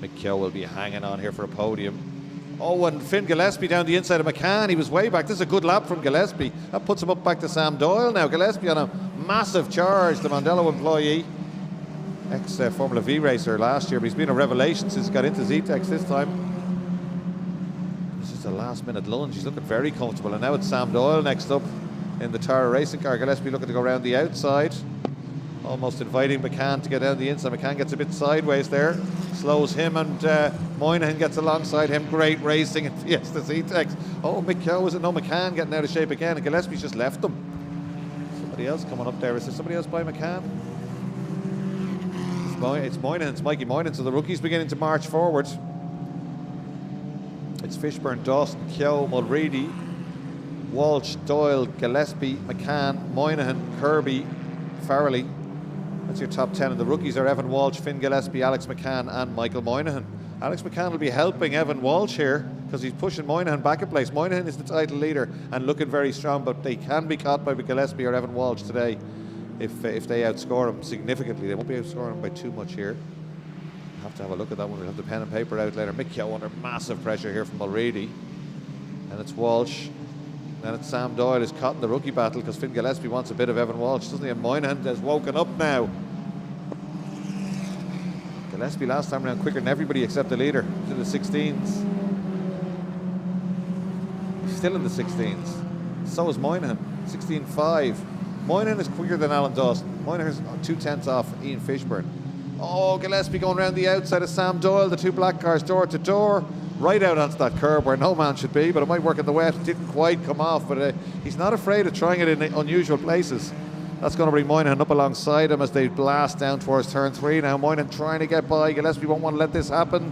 Mick Keogh will be hanging on here for a podium. Oh, and Finn Gillespie down the inside of McCann. He was way back. This is a good lap from Gillespie. That puts him up back to Sam Doyle now. Gillespie on a massive charge, the Mondello employee. Ex-Formula V racer last year, but he's been a revelation since he got into Zetec this time. This is a last-minute lunge. He's looking very comfortable, and now it's Sam Doyle next up in the Tara racing car. Gillespie looking to go around the outside, almost inviting McCann to get down the inside. McCann gets a bit sideways there, slows him, and Moynihan gets alongside him. Great racing in Fiesta Zetec. Oh, Mick Keogh, is it? No, McCann getting out of shape again, and Gillespie's just left them. Somebody else coming up there. Is there somebody else by McCann? It's Moynihan, it's Mikey Moynihan, so the rookie's beginning to march forward. It's Fishburne, Dawson, Keogh, Mulready, Walsh, Doyle, Gillespie, McCann, Moynihan, Kirby, Farrelly. That's your top 10, and the rookies are Evan Walsh, Finn Gillespie, Alex McCann and Michael Moynihan. Alex McCann will be helping Evan Walsh here because he's pushing Moynihan back a place. Moynihan is the title leader and looking very strong, but they can be caught by Gillespie or Evan Walsh today. If they outscore him significantly. They won't be outscoring him by too much here. We'll have to have a look at that one. We'll have the pen and paper out later. Mick Keogh under massive pressure here from Mulready. And it's Walsh. And it's Sam Doyle who's caught in the rookie battle because Finn Gillespie wants a bit of Evan Walsh, doesn't he? And Moynihan has woken up now. Gillespie last time around quicker than everybody except the leader. He's in the 16s. He's still in the 16s. So is Moynihan. 16.5. Moynihan is quicker than Alan Dawson. Moynihan is 2/10 off Ian Fishburne. Oh, Gillespie going around the outside of Sam Doyle. The two black cars door to door. Right out onto that curb where no man should be, but it might work in the wet. It didn't quite come off, but he's not afraid of trying it in unusual places. That's going to bring Moynihan up alongside him as they blast down towards turn 3 now. Moynihan trying to get by. Gillespie won't want to let this happen.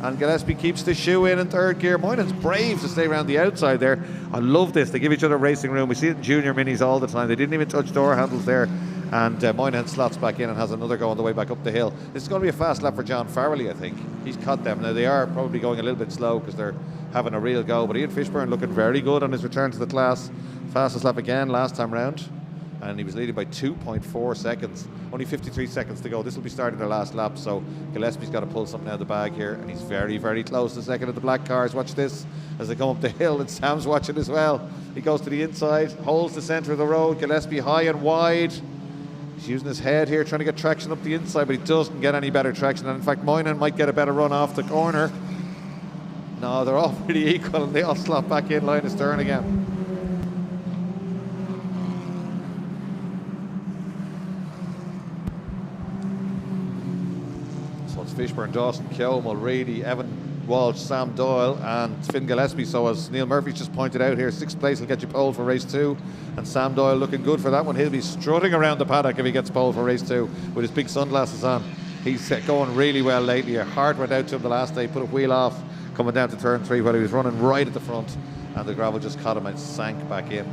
And Gillespie keeps the shoe in third gear. Moynihan's brave to stay around the outside there. I love this. They give each other racing room. We see it in junior minis all the time. They didn't even touch door handles there. And Moynihan slots back in and has another go on the way back up the hill. This is going to be a fast lap for John Farrelly, I think. He's cut them. Now, they are probably going a little bit slow because they're having a real go. But Ian Fishburne looking very good on his return to the class. Fastest lap again last time round. And he was leading by 2.4 seconds. Only 53 seconds to go. This will be starting their last lap, so Gillespie's got to pull something out of the bag here, and he's very, very close to second of the black cars. Watch this as they come up the hill, and Sam's watching as well. He goes to the inside, holds the centre of the road. Gillespie high and wide. He's using his head here, trying to get traction up the inside, but he doesn't get any better traction. And in fact, Moynihan might get a better run off the corner. No, they're all pretty equal, and they all slot back in line of stern again. Fishburne, Dawson, Keogh, Mulready, Evan Walsh, Sam Doyle and Finn Gillespie. So as Neil Murphy's just pointed out here, 6th place will get you pole for race 2, and Sam Doyle looking good for that one. He'll be strutting around the paddock if he gets pole for race 2 with his big sunglasses on. He's going really well lately. A heart went out to him the last day, put a wheel off coming down to turn 3 while he was running right at the front, and the gravel just caught him and sank back in.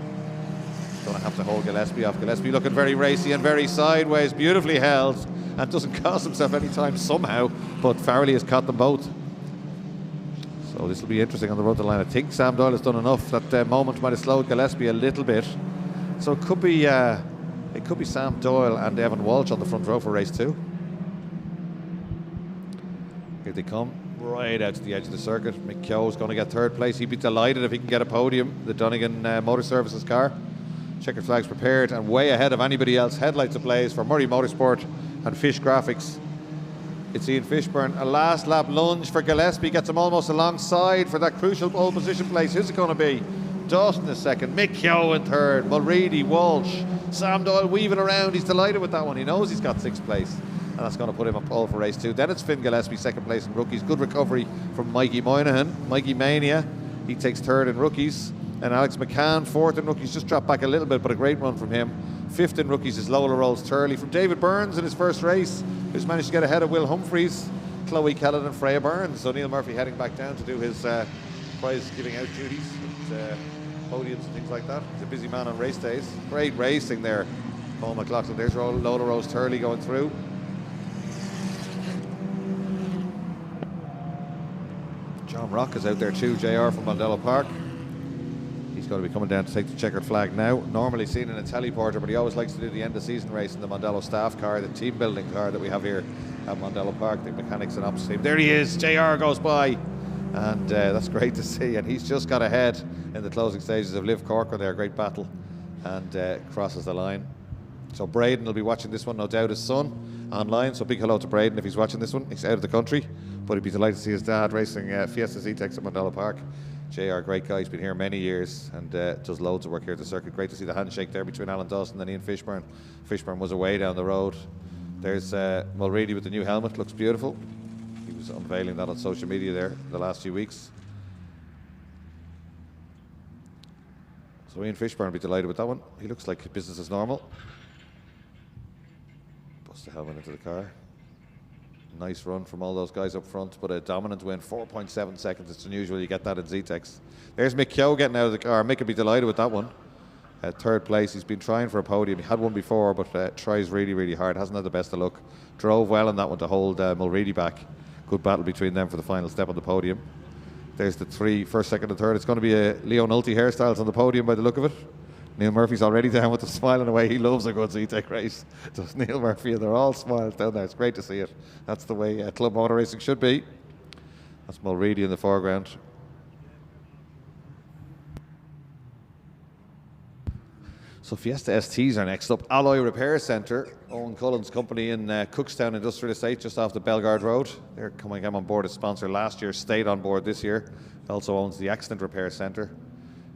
Going to have to hold Gillespie off. Gillespie looking very racy and very sideways, beautifully held. and doesn't cost himself any time somehow, but Farrelly has caught them both. So this will be interesting on the road to the line. I think Sam Doyle has done enough. That moment might have slowed Gillespie a little bit. So it could be Sam Doyle and Evan Walsh on the front row for race 2. Here they come, right out to the edge of the circuit. Mick Keogh's going to get 3rd place. He'd be delighted if he can get a podium. The Donegan Motor Services car. Checkered flags prepared and way ahead of anybody else. Headlights ablaze for Murray Motorsport and Fish Graphics. It's Ian Fishburn. A last lap lunge for Gillespie. Gets him almost alongside for that crucial pole position place. Who's it going to be? Dawson in 2nd. Mick Keogh in 3rd. Mulready, Walsh. Sam Doyle weaving around. He's delighted with that one. He knows he's got 6th place. And that's going to put him on pole for race 2. Then it's Finn Gillespie, 2nd place in rookies. Good recovery from Mikey Moynihan. Mikey Mania, he takes 3rd in rookies. And Alex McCann, 4th in rookies. Just dropped back a little bit, but a great run from him. 5th in rookies is Lola Rolls Turley. From David Burns in his first race, who's managed to get ahead of Will Humphreys, Chloe Kellan and Freya Burns. So Neil Murphy heading back down to do his prize giving out duties and podiums and things like that. He's a busy man on race days. Great racing there, Paul McLaughlin. There's Lola Rose Turley going through. John Rock is out there too, JR from Mondello Park. He's going to be coming down to take the checkered flag now. Normally seen in a teleporter, but he always likes to do the end of season race in the Mondello staff car, the team building car that we have here at Mondello Park, the mechanics and ops team. There he is, JR goes by, and that's great to see. And he's just got ahead in the closing stages of Liv Corcoran there, great battle, and crosses the line. So Braden will be watching this one, no doubt, his son online. So big hello to Braden if he's watching this one. He's out of the country, but he'd be delighted to see his dad racing Fiesta Zetec at Mondello Park. JR, great guy, he's been here many years and does loads of work here at the circuit. Great to see the handshake there between Alan Dawson and Ian Fishburn. Fishburn was away down the road. There's Mulready with the new helmet, looks beautiful. He was unveiling that on social media there the last few weeks. So Ian Fishburn will be delighted with that one. He looks like business as normal. Bust the helmet into the car. Nice run from all those guys up front, but a dominant win, 4.7 seconds. It's unusual you get that in Zetec. There's Mick Keogh getting out of the car. Mick will be delighted with that one. 3rd place. He's been trying for a podium. He had one before, but tries really, really hard. Hasn't had the best of luck. Drove well in that one to hold Mulready back. Good battle between them for the final step on the podium. There's the 3, 1st, 2nd and 3rd. It's going to be a Leo Nolte hairstyles on the podium by the look of it. Neil Murphy's already down with the smiling away. He loves a good Zetec race. Does Neil Murphy, and they're all smiles down there. It's great to see it. That's the way club motor racing should be. That's Mulready in the foreground. So Fiesta STs are next up. Alloy Repair Centre, Owen Cullen's company in Cookstown Industrial Estate, just off the Bellegarde Road. They're coming on board as sponsor last year, stayed on board this year. Also owns the Accident Repair Centre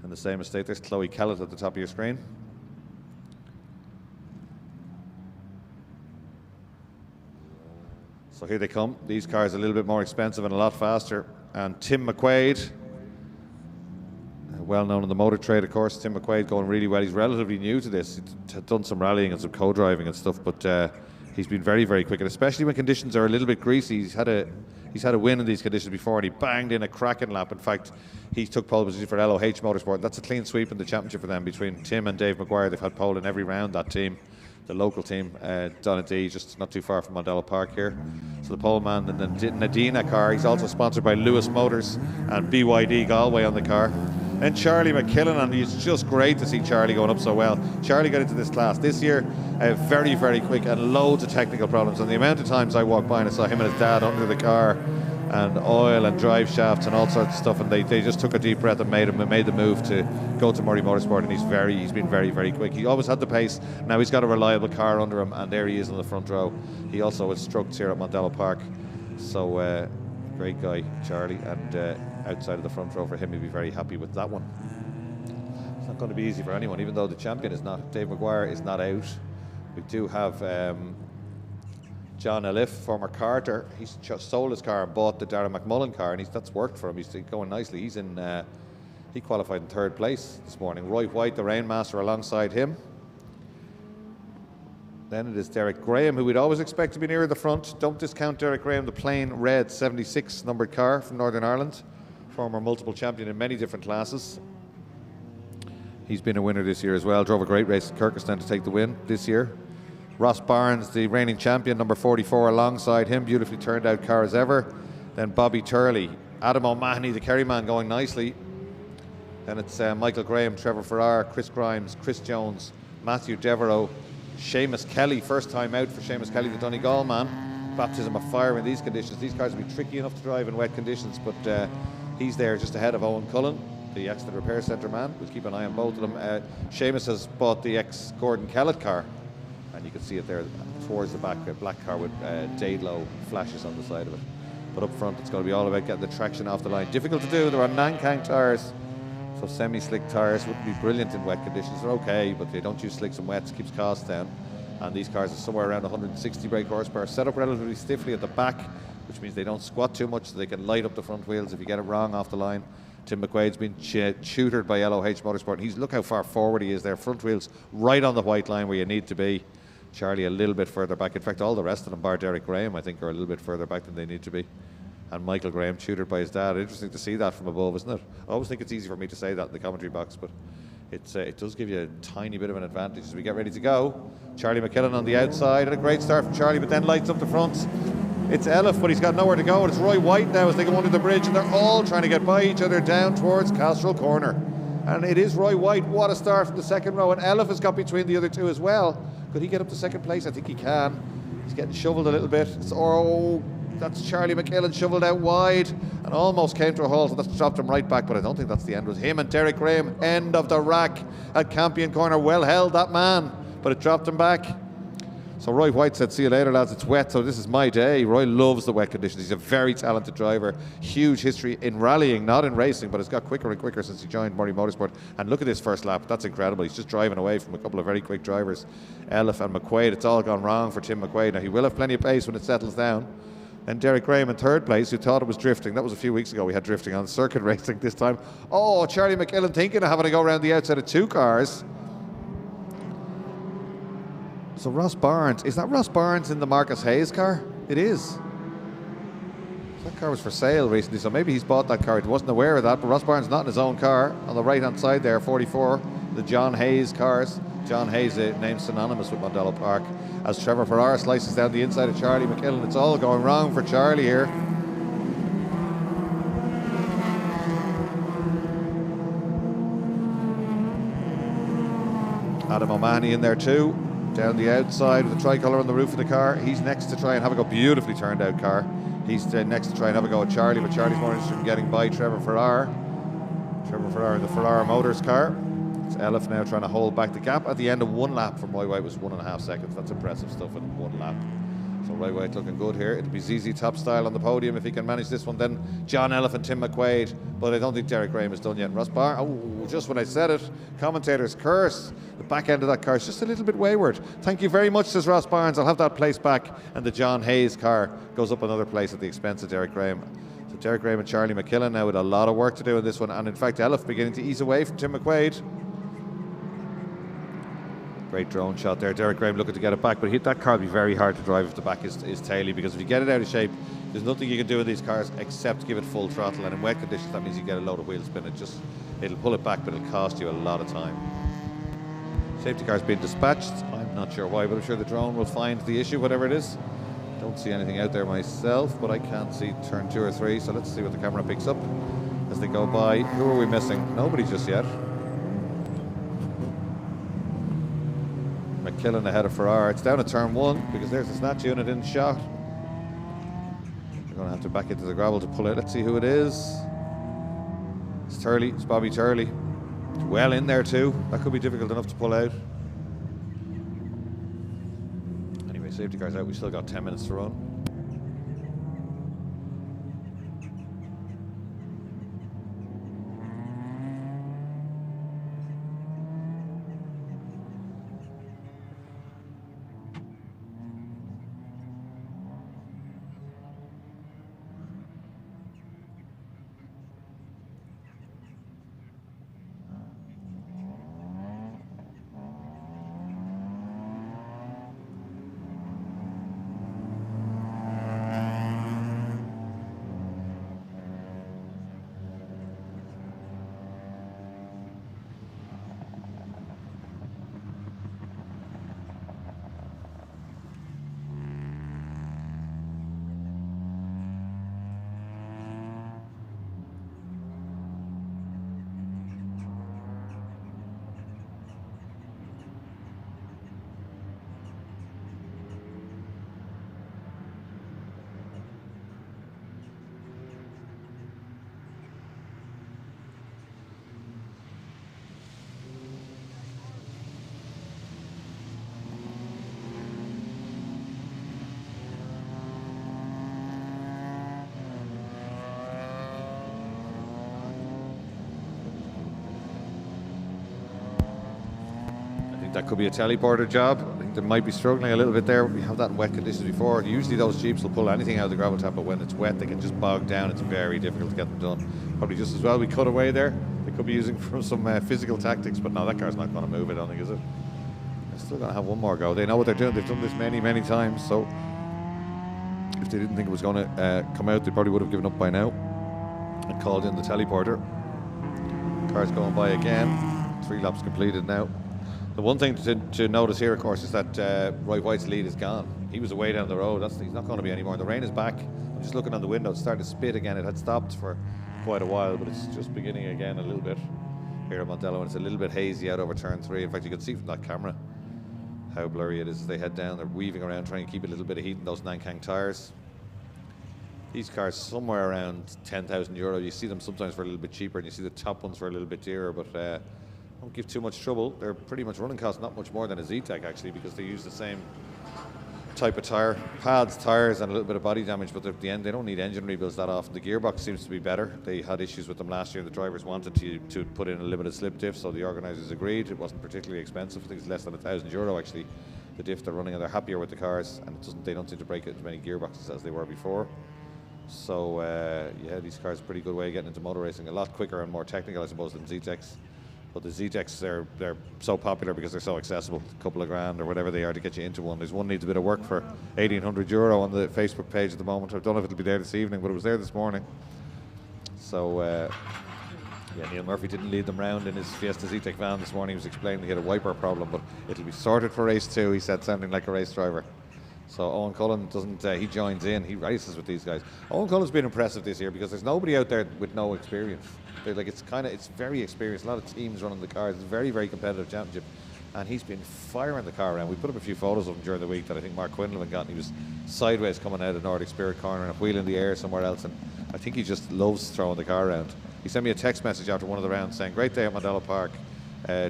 in the same estate. There's Chloe Kellett at the top of your screen. So here they come. These cars are a little bit more expensive and a lot faster. And Tim McQuaid, well known in the motor trade, of course. Tim McQuaid going really well. He's relatively new to this. He's done some rallying and some co-driving and stuff, but he's been very, very quick. And especially when conditions are a little bit greasy, he's had a win in these conditions before, and he banged in a cracking lap. In fact, he took pole position for LOH Motorsport. That's a clean sweep in the championship for them between Tim and Dave McGuire. They've had pole in every round, that team. The local team, Donadee, just not too far from Mondello Park here. So the pole man, and then Nadina car. He's also sponsored by Lewis Motors and BYD Galway on the car. And Charlie McKillen, and it's just great to see Charlie going up so well. Charlie got into this class this year, very, very quick, and loads of technical problems. And the amount of times I walked by and I saw him and his dad under the car, and oil and drive shafts and all sorts of stuff, and they just took a deep breath and made the move to go to Murray Motorsport, and he's been very, very quick. He always had the pace. Now he's got a reliable car under him, and there he is in the front row. He also instructs here at Mondello Park. So great guy, Charlie, and outside of the front row for him, he'll be very happy with that one. It's not going to be easy for anyone, even though the champion is not, Dave McGuire is not out. We do have John Elif, former Carter. He's sold his car and bought the Darren McMullen car, and that's worked for him. He's going nicely. He's in. He qualified in 3rd place this morning. Roy White, the Rainmaster, alongside him. Then it is Derek Graham, who we'd always expect to be nearer the front. Don't discount Derek Graham, the plain red 76 numbered car from Northern Ireland, former multiple champion in many different classes. He's been a winner this year as well. Drove a great race in Kyrgyzstan to take the win this year. Ross Barnes, the reigning champion, number 44, alongside him. Beautifully turned out car as ever. Then Bobby Turley. Adam O'Mahony, the Kerryman, going nicely. Then it's Michael Graham, Trevor Farrar, Chris Grimes, Chris Jones, Matthew Devereaux, Seamus Kelly, first time out for Seamus Kelly, the Donegal man. Baptism of fire in these conditions. These cars will be tricky enough to drive in wet conditions, but he's there just ahead of Owen Cullen, the Exeter Repair Centre man. We'll keep an eye on both of them. Seamus has bought the ex-Gordon Kellett car, and you can see it there towards the back, a black car with Daedlow flashes on the side of it. But up front, it's going to be all about getting the traction off the line. Difficult to do. They're on Nankang tyres, so semi-slick tyres wouldn't be brilliant in wet conditions. They're okay, but they don't use slicks and wets, keeps costs down. And these cars are somewhere around 160 brake horsepower, set up relatively stiffly at the back, which means they don't squat too much, so they can light up the front wheels if you get it wrong off the line. Tim McQuaid's been tutored by LOH Motorsport, and look how far forward he is there. Front wheels right on the white line where you need to be. Charlie a little bit further back. In fact, all the rest of them, bar Derek Graham, I think are a little bit further back than they need to be. And Michael Graham tutored by his dad. Interesting to see that from above, isn't it? I always think it's easy for me to say that in the commentary box, but it does give you a tiny bit of an advantage as we get ready to go. Charlie McKillen on the outside, and a great start from Charlie, but then lights up the front. It's Elif, but he's got nowhere to go, and it's Roy White now as they go under the bridge, and they're all trying to get by each other down towards Castrol Corner. And it is Roy White. What a start from the second row, and Elif has got between the other two as well. Could he get up to second place? I think he can. He's getting shoveled a little bit. That's Charlie McKillen shoveled out wide and almost came to a halt, and that's dropped him right back, but I don't think that's the end. It was him and Derek Graham, end of the rack at Campion Corner. Well held, that man, but it dropped him back. So Roy White said, see you later, lads, it's wet, so this is my day. Roy loves the wet conditions. He's a very talented driver, huge history in rallying, not in racing, but it's got quicker and quicker since he joined Murray Motorsport. And look at this first lap, that's incredible. He's just driving away from a couple of very quick drivers, Elif and McQuaid. It's all gone wrong for Tim McQuaid. Now he will have plenty of pace when it settles down. And Derek Graham in third place, who thought it was drifting. That was a few weeks ago. We had drifting on circuit racing this time. Oh, Charlie McKillen thinking of having to go around the outside of two cars. So Ross Barnes, is that Ross Barnes in the Marcus Hayes car? It is. That car was for sale recently, so maybe he's bought that car. He wasn't aware of that, but Ross Barnes not in his own car. On the right-hand side there, 44, the John Hayes cars. John Hayes, a name synonymous with Mondello Park. As Trevor Farrar slices down the inside of Charlie McKillen, it's all going wrong for Charlie here. Adam O'Mahony in there too, down the outside with the tricolour on the roof of the car. He's next to try and have a go. Beautifully turned out car. He's next to try and have a go at Charlie, but Charlie's more interested in getting by Trevor Farrar. Trevor Farrar in the Farrar Motors car. It's Elif now trying to hold back the gap. At the end of one lap from Roy White was 1.5 seconds. That's impressive stuff in one lap. So Roy White looking good here. It'll be ZZ Top style on the podium if he can manage this one. Then John Elif and Tim McQuaid. But I don't think Derek Graham is done yet. Ross Barnes, just when I said it, commentators curse. The back end of that car is just a little bit wayward. Thank you very much, says Ross Barnes. I'll have that place back. And the John Hayes car goes up another place at the expense of Derek Graham. So Derek Graham and Charlie McKillen now with a lot of work to do in this one. And in fact, Elif beginning to ease away from Tim McQuaid. Great drone shot there. Derek Graham looking to get it back, but that car will be very hard to drive if the back is taily, because if you get it out of shape, there's nothing you can do in these cars except give it full throttle, and in wet conditions that means you get a load of wheel spin. It'll pull it back, but it'll cost you a lot of time. Safety car's being dispatched. I'm not sure why, but I'm sure the drone will find the issue, whatever it is. Don't see anything out there myself, but I can see turn 2 or 3, so let's see what the camera picks up as they go by. Who are we missing? Nobody just yet. McKillen ahead of Farrar. It's down to turn 1 because there's the snatch unit in shot. We're going to have to back into the gravel to pull it. Let's see who it is. It's Turley. It's Bobby Turley. Well in there too. That could be difficult enough to pull out. Anyway, safety car's out. We've still got 10 minutes to run. think that could be a teleporter job. I think they might be struggling a little bit there. We have that in wet conditions before. Usually those Jeeps will pull anything out of the gravel tap, but when it's wet, they can just bog down. It's very difficult to get them done. Probably just as well we cut away there. They could be using from some physical tactics, but no, that car's not going to move, I don't think, is it? They're still going to have one more go. They know what they're doing. They've done this many, many times, so if they didn't think it was going to come out, they probably would have given up by now and called in the teleporter. Car's going by again. 3 laps completed now. The one thing to notice here, of course, is that Roy White's lead is gone. He was away down the road. He's not going to be anymore. The rain is back. I'm just looking on the window. It's starting to spit again. It had stopped for quite a while, but it's just beginning again a little bit here at Mondello, and it's a little bit hazy out over turn 3. In fact, you can see from that camera how blurry it is as they head down. They're weaving around, trying to keep a little bit of heat in those Nankang tyres. These cars somewhere around €10,000. You see them sometimes for a little bit cheaper, and you see the top ones for a little bit dearer, but don't give too much trouble. They're pretty much running costs not much more than a Zetec actually, because they use the same type of tyre, pads, tyres, and a little bit of body damage, but at the end they don't need engine rebuilds that often. The gearbox seems to be better. They had issues with them last year, and the drivers wanted to put in a limited slip diff, so the organisers agreed. It wasn't particularly expensive. I think it's less than €1,000 actually, the diff they're running, and they're happier with the cars, and they don't seem to break as many gearboxes as they were before. So yeah, these cars are a pretty good way of getting into motor racing. A lot quicker and more technical, I suppose, than Zetecs. But the Zetecs, they're so popular because they're so accessible. A couple of grand or whatever they are to get you into one. There's one needs a bit of work for €1,800 on the Facebook page at the moment. I don't know if it'll be there this evening, but it was there this morning. So yeah, Neil Murphy didn't lead them round in his Fiesta Zetec van this morning. He was explaining he had a wiper problem, but it'll be sorted for race 2, he said, sounding like a race driver. So Owen Cullen doesn't, he joins in, he races with these guys. Owen Cullen's been impressive this year because there's nobody out there with no experience. It's very experienced. A lot of teams running the cars. It's a very, very competitive championship. And he's been firing the car around. We put up a few photos of him during the week that I think Mark Quinlan got, and he was sideways coming out of Nordic Spirit corner and a wheel in the air somewhere else. And I think he just loves throwing the car around. He sent me a text message after one of the rounds saying, great day at Mondello Park,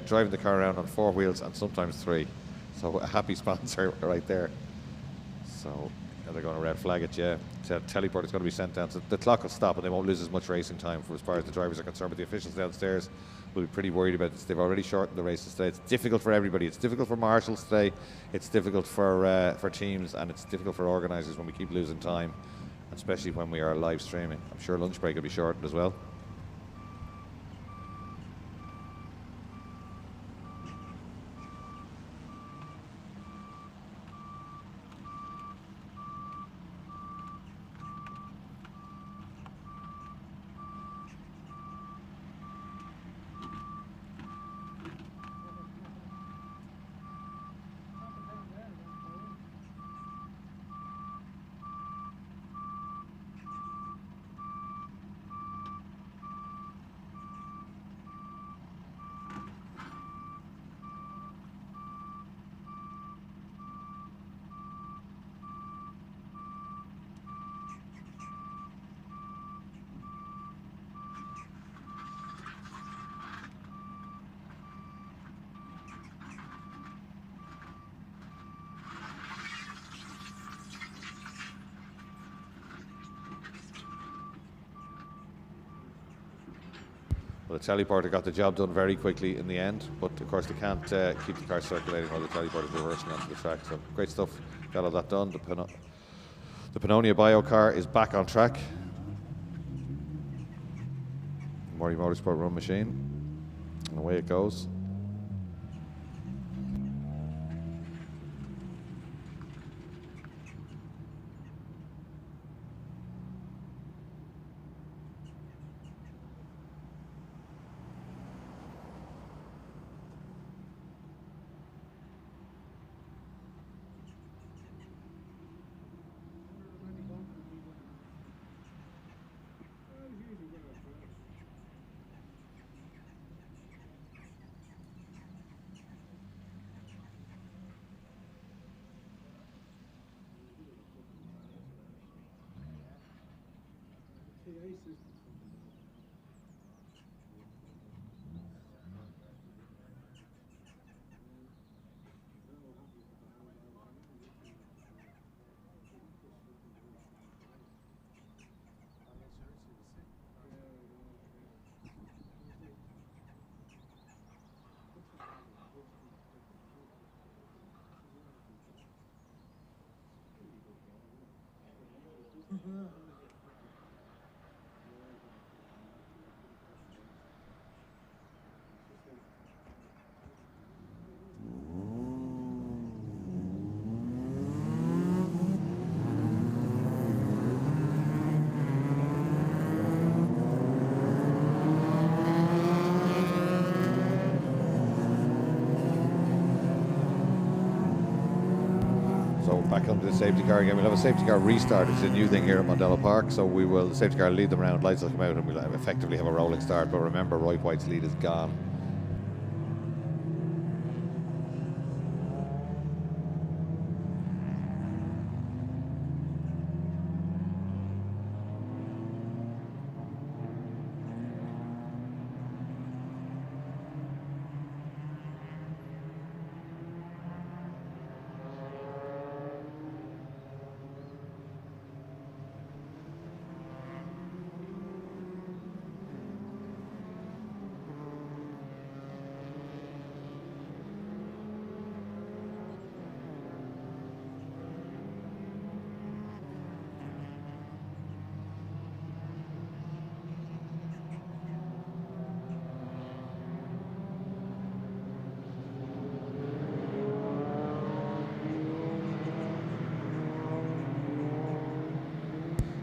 driving the car around on 4 wheels and sometimes 3. So a happy sponsor right there. So they're going to red flag it, yeah. Teleport is going to be sent down. So the clock will stop and they won't lose as much racing time for as far as the drivers are concerned. But the officials downstairs will be pretty worried about this. They've already shortened the races today. It's difficult for everybody. It's difficult for marshals today. It's difficult for teams, and it's difficult for organisers when we keep losing time, especially when we are live streaming. I'm sure lunch break will be shortened as well. Well, the teleporter got the job done very quickly in the end, but of course they can't keep the car circulating while the teleporter is reversing onto the track. So great stuff, got all that done. The Pannonia Bio car is back on track. Murray Motorsport run machine, and away it goes. So back onto the safety car again. We'll have a safety car restart. It's a new thing here at Mondello Park. So the safety car will lead them around, lights will come out, and we'll effectively have a rolling start. But remember, Roy White's lead is gone.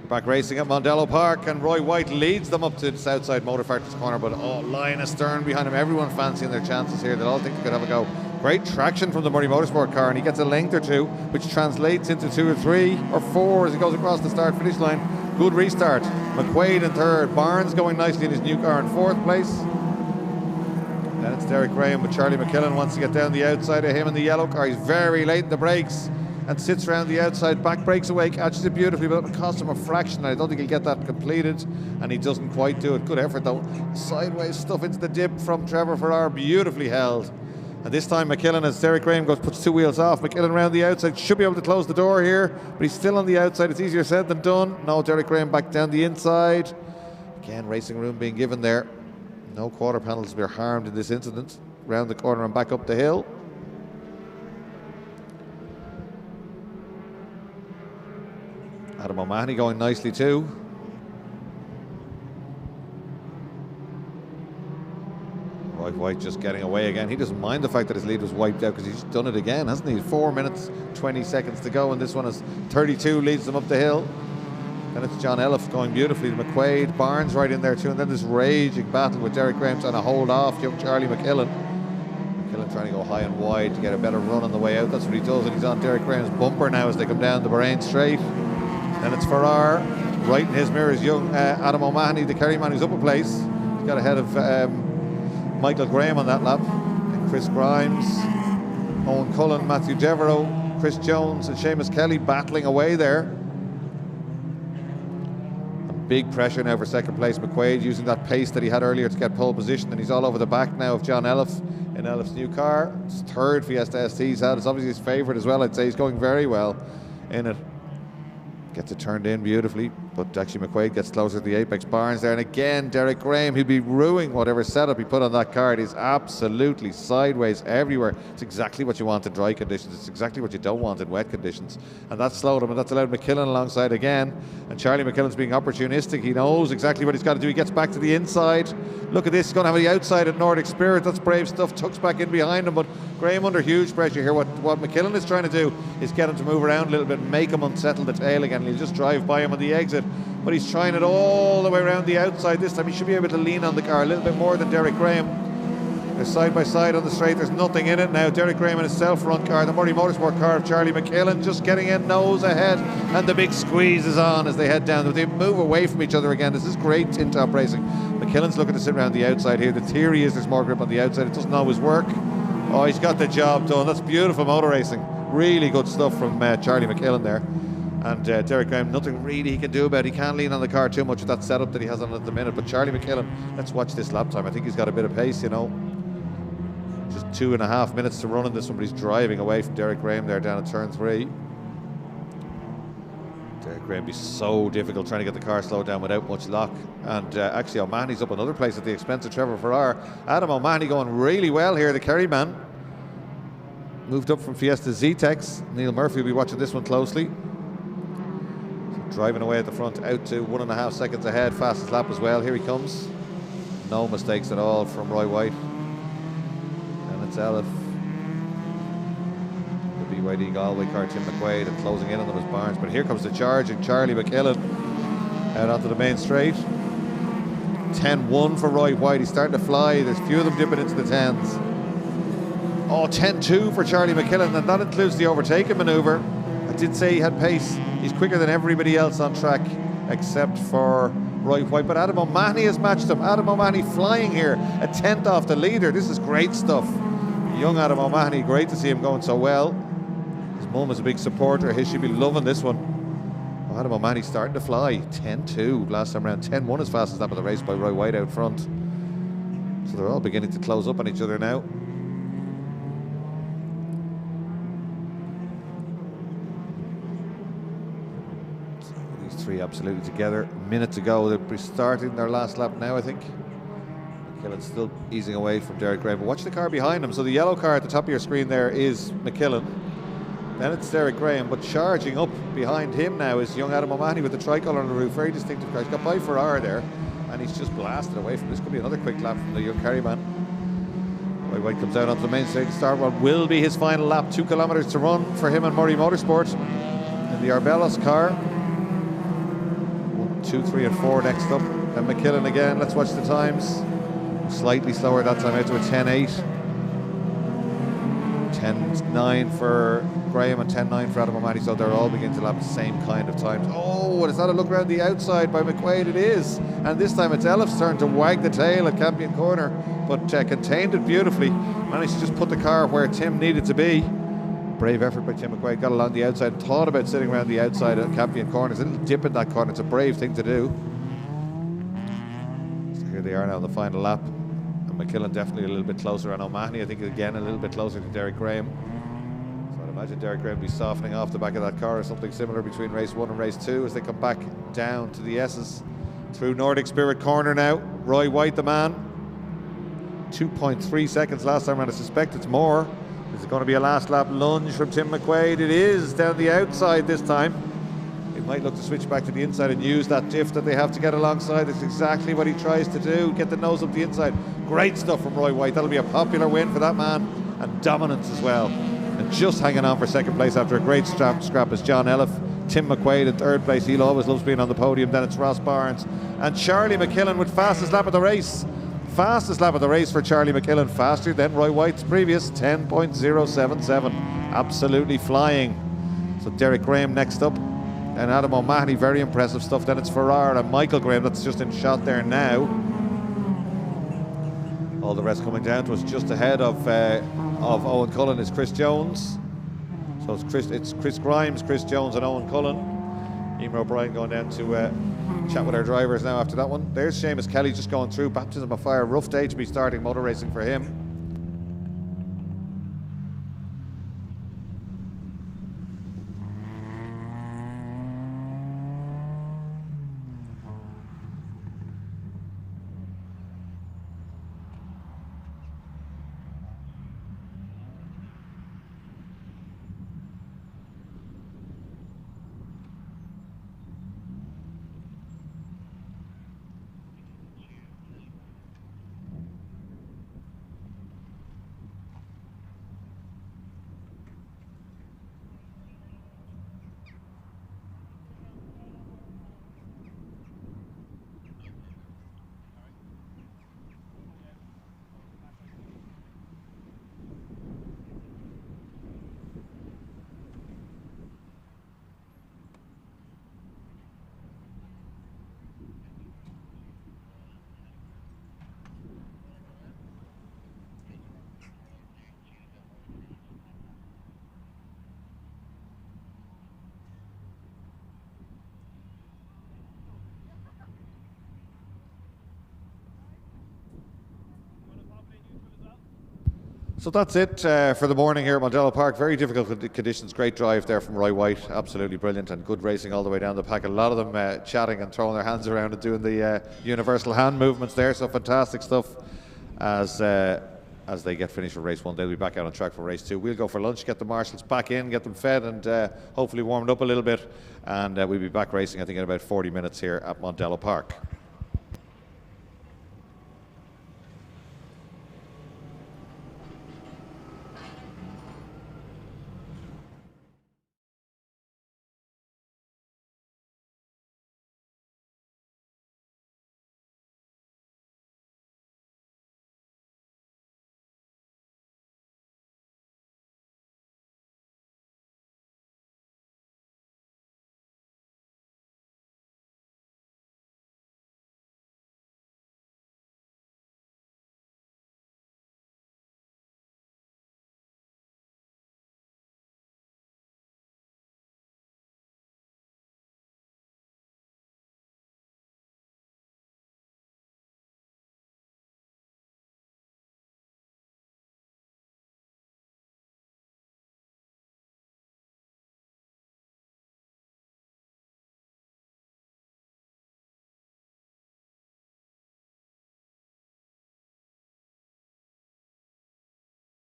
Back racing at Mondello Park, and Roy White leads them up to the Southside Motor Factory's corner, but line astern behind him. Everyone fancying their chances here. They'll all think they could have a go. Great traction from the Murray Motorsport car, and he gets a length or two, which translates into 2 or 3 or 4 as he goes across the start-finish line. Good restart. McQuaid in third. Barnes going nicely in his new car in 4th place. Then it's Derek Graham, but Charlie McKillen wants to get down the outside of him in the yellow car. He's very late in the brakes and sits around the outside, back breaks away, catches it beautifully, but it cost him a fraction. I don't think he'll get that completed, and he doesn't quite do it. Good effort though. Sideways stuff into the dip from Trevor Farrar, beautifully held. And this time McKillen, as Derek Graham puts 2 wheels off, McKillen around the outside, should be able to close the door here, but he's still on the outside. It's easier said than done. No, Derek Graham back down the inside. Again, racing room being given there. No quarter panels were harmed in this incident. Round the corner and back up the hill. Adam O'Mahony going nicely too. Roy White just getting away again. He doesn't mind the fact that his lead was wiped out because he's done it again, hasn't he? 4 minutes, 20 seconds to go, and this one is 32, leads them up the hill. And it's John Elliff going beautifully to McQuaid. Barnes right in there too, and then this raging battle with Derek Graham trying to hold off young Charlie McKillen. McKillen trying to go high and wide to get a better run on the way out. That's what he does, and he's on Derek Graham's bumper now as they come down the Bahrain Straight. Then it's Farrar, right in his mirrors, young Adam O'Mahony, the Kerryman, who's up a place. He's got ahead of Michael Graham on that lap. And Chris Grimes, Owen Cullen, Matthew Devereaux, Chris Jones and Seamus Kelly battling away there. And big pressure now for second place. McQuaid using that pace that he had earlier to get pole position, and he's all over the back now of John Elliff in Elliff's new car. It's 3rd Fiesta ST he's had. It's obviously his favourite as well. I'd say he's going very well in it. Gets it turned in beautifully, but actually McQuaid gets closer to the apex. Barnes there, and again Derek Graham, he'll be ruining whatever setup he put on that car. It is absolutely sideways everywhere. It's exactly what you want in dry conditions. It's exactly what you don't want in wet conditions, and that slowed him, and that's allowed McKillen alongside again. And Charlie McKillen's being opportunistic. He knows exactly what he's got to do. He gets back to the inside. Look at this, he's going to have the outside at Nordic Spirit. That's brave stuff. Tucks back in behind him, but Graham under huge pressure here. What McKillen is trying to do is get him to move around a little bit, make him unsettle the tail again. He'll just drive by him on the exit, but he's trying it all the way around the outside this time. He should be able to lean on the car a little bit more than Derek Graham. They're side by side on the straight. There's nothing in it now. Derek Graham in his self-run car, the Murray Motorsport car of Charlie McKillen, just getting in nose ahead, and the big squeeze is on as they head down. They move away from each other again. This is great tin-top racing. McKillen's looking to sit around the outside here. The theory is there's more grip on the outside. It doesn't always work. Oh, he's got the job done. That's beautiful motor racing. Really good stuff from Charlie McKillen there. And Derek Graham, nothing really he can do about it. He can't lean on the car too much with that setup that he has on at the minute. But Charlie McKillen, let's watch this lap time. I think he's got a bit of pace, you know. Just 2.5 minutes to run in this one, but he's driving away from Derek Graham there down at turn 3. Derek Graham be so difficult trying to get the car slowed down without much lock. And actually O'Mahony's up another place at the expense of Trevor Farrar. Adam O'Mahony going really well here, the Kerry man. Moved up from Fiesta Zetec. Neil Murphy will be watching this one closely. So driving away at the front, out to 1.5 seconds ahead, fastest lap as well. Here he comes. No mistakes at all from Roy White. And it's Elif. The BYD Galway car, Tim McQuaid, and closing in on them as Barnes. But here comes the charging Charlie McKillen out onto the main straight. 10-1 for Roy White. He's starting to fly. There's a few of them dipping into the 10s. Oh, 10-2 for Charlie McKillen, and that includes the overtaking manoeuvre. I did say he had pace. He's quicker than everybody else on track, except for Roy White. But Adam O'Mahony has matched him. Adam O'Mahony flying here, a 10th off the leader. This is great stuff. Young Adam O'Mahony, great to see him going so well. His mum is a big supporter. He should be loving this one. Oh, Adam O'Mahony starting to fly. 10-2 last time around. 10-1 as fastest lap of the race by Roy White out front. So they're all beginning to close up on each other now. Three absolutely together. A minute to go. They'll be starting their last lap now, I think. McKillen still easing away from Derek Graham. But watch the car behind him. So the yellow car at the top of your screen there is McKillen. Then it's Derek Graham, but charging up behind him now is young Adam O'Mahony with the tricolour on the roof. Very distinctive car. He's got by Ferrari there, and he's just blasted away from this. Could be another quick lap from the young Kerryman. Roy White comes out onto the main stage. Start what will be his final lap. 2 kilometres to run for him and Murray Motorsport in the Arbelos car. 2, 3 and 4 next up. Then McKillen again. Let's watch the times. Slightly slower that time, out to a 10-8. 10-9 for Graham and 10-9 for Adam O'Mahony. So they're all beginning to lap the same kind of times. Oh, is that a look around the outside by McQuaid? It is. And this time it's Elif's turn to wag the tail at Campion Corner, but contained it beautifully. Managed to just put the car where Tim needed to be. Brave effort by Tim McQuaid. Got along the outside. Thought about sitting around the outside at Campion Corner. There's a little dip in that corner. It's a brave thing to do. So here they are now on the final lap. And McKillen definitely a little bit closer. And O'Mahony, I think, again, a little bit closer to Derek Graham. So I'd imagine Derek Graham will be softening off the back of that car or something similar between race 1 and race 2 as they come back down to the S's. Through Nordic Spirit Corner now. Roy White, the man. 2.3 seconds last time around. I suspect it's more. Is it going to be a last lap lunge from Tim McQuaid? It is, down the outside this time. He might look to switch back to the inside and use that diff that they have to get alongside. That's exactly what he tries to do, get the nose up the inside. Great stuff from Roy White. That'll be a popular win for that man, and dominance as well. And just hanging on for second place after a great scrap is John Elif. Tim McQuaid in third place. He always loves being on the podium. Then it's Ross Barnes and Charlie McKillen with fastest lap of the race. Fastest lap of the race for Charlie McKillen, faster than Roy White's previous 10.077. Absolutely flying. So Derek Graham next up, and Adam O'Mahony, very impressive stuff. Then it's Ferrari and Michael Graham, that's just in shot there now. All the rest coming down to us. Just ahead of Owen Cullen is Chris Jones. So it's Chris Grimes, Chris Jones and Owen Cullen. Emer O'Brien going down to chat with our drivers now after that one. There's Seamus Kelly just going through. Baptism of fire. Rough day to be starting motor racing for him. So that's it for the morning here at Mondello Park. Very difficult conditions. Great drive there from Roy White. Absolutely brilliant, and good racing all the way down the pack. A lot of them chatting and throwing their hands around and doing the universal hand movements there. So fantastic stuff as as they get finished with race 1. They'll be back out on track for race 2. We'll go for lunch, get the marshals back in, get them fed, and hopefully warmed up a little bit. And we'll be back racing, I think, in about 40 minutes here at Mondello Park.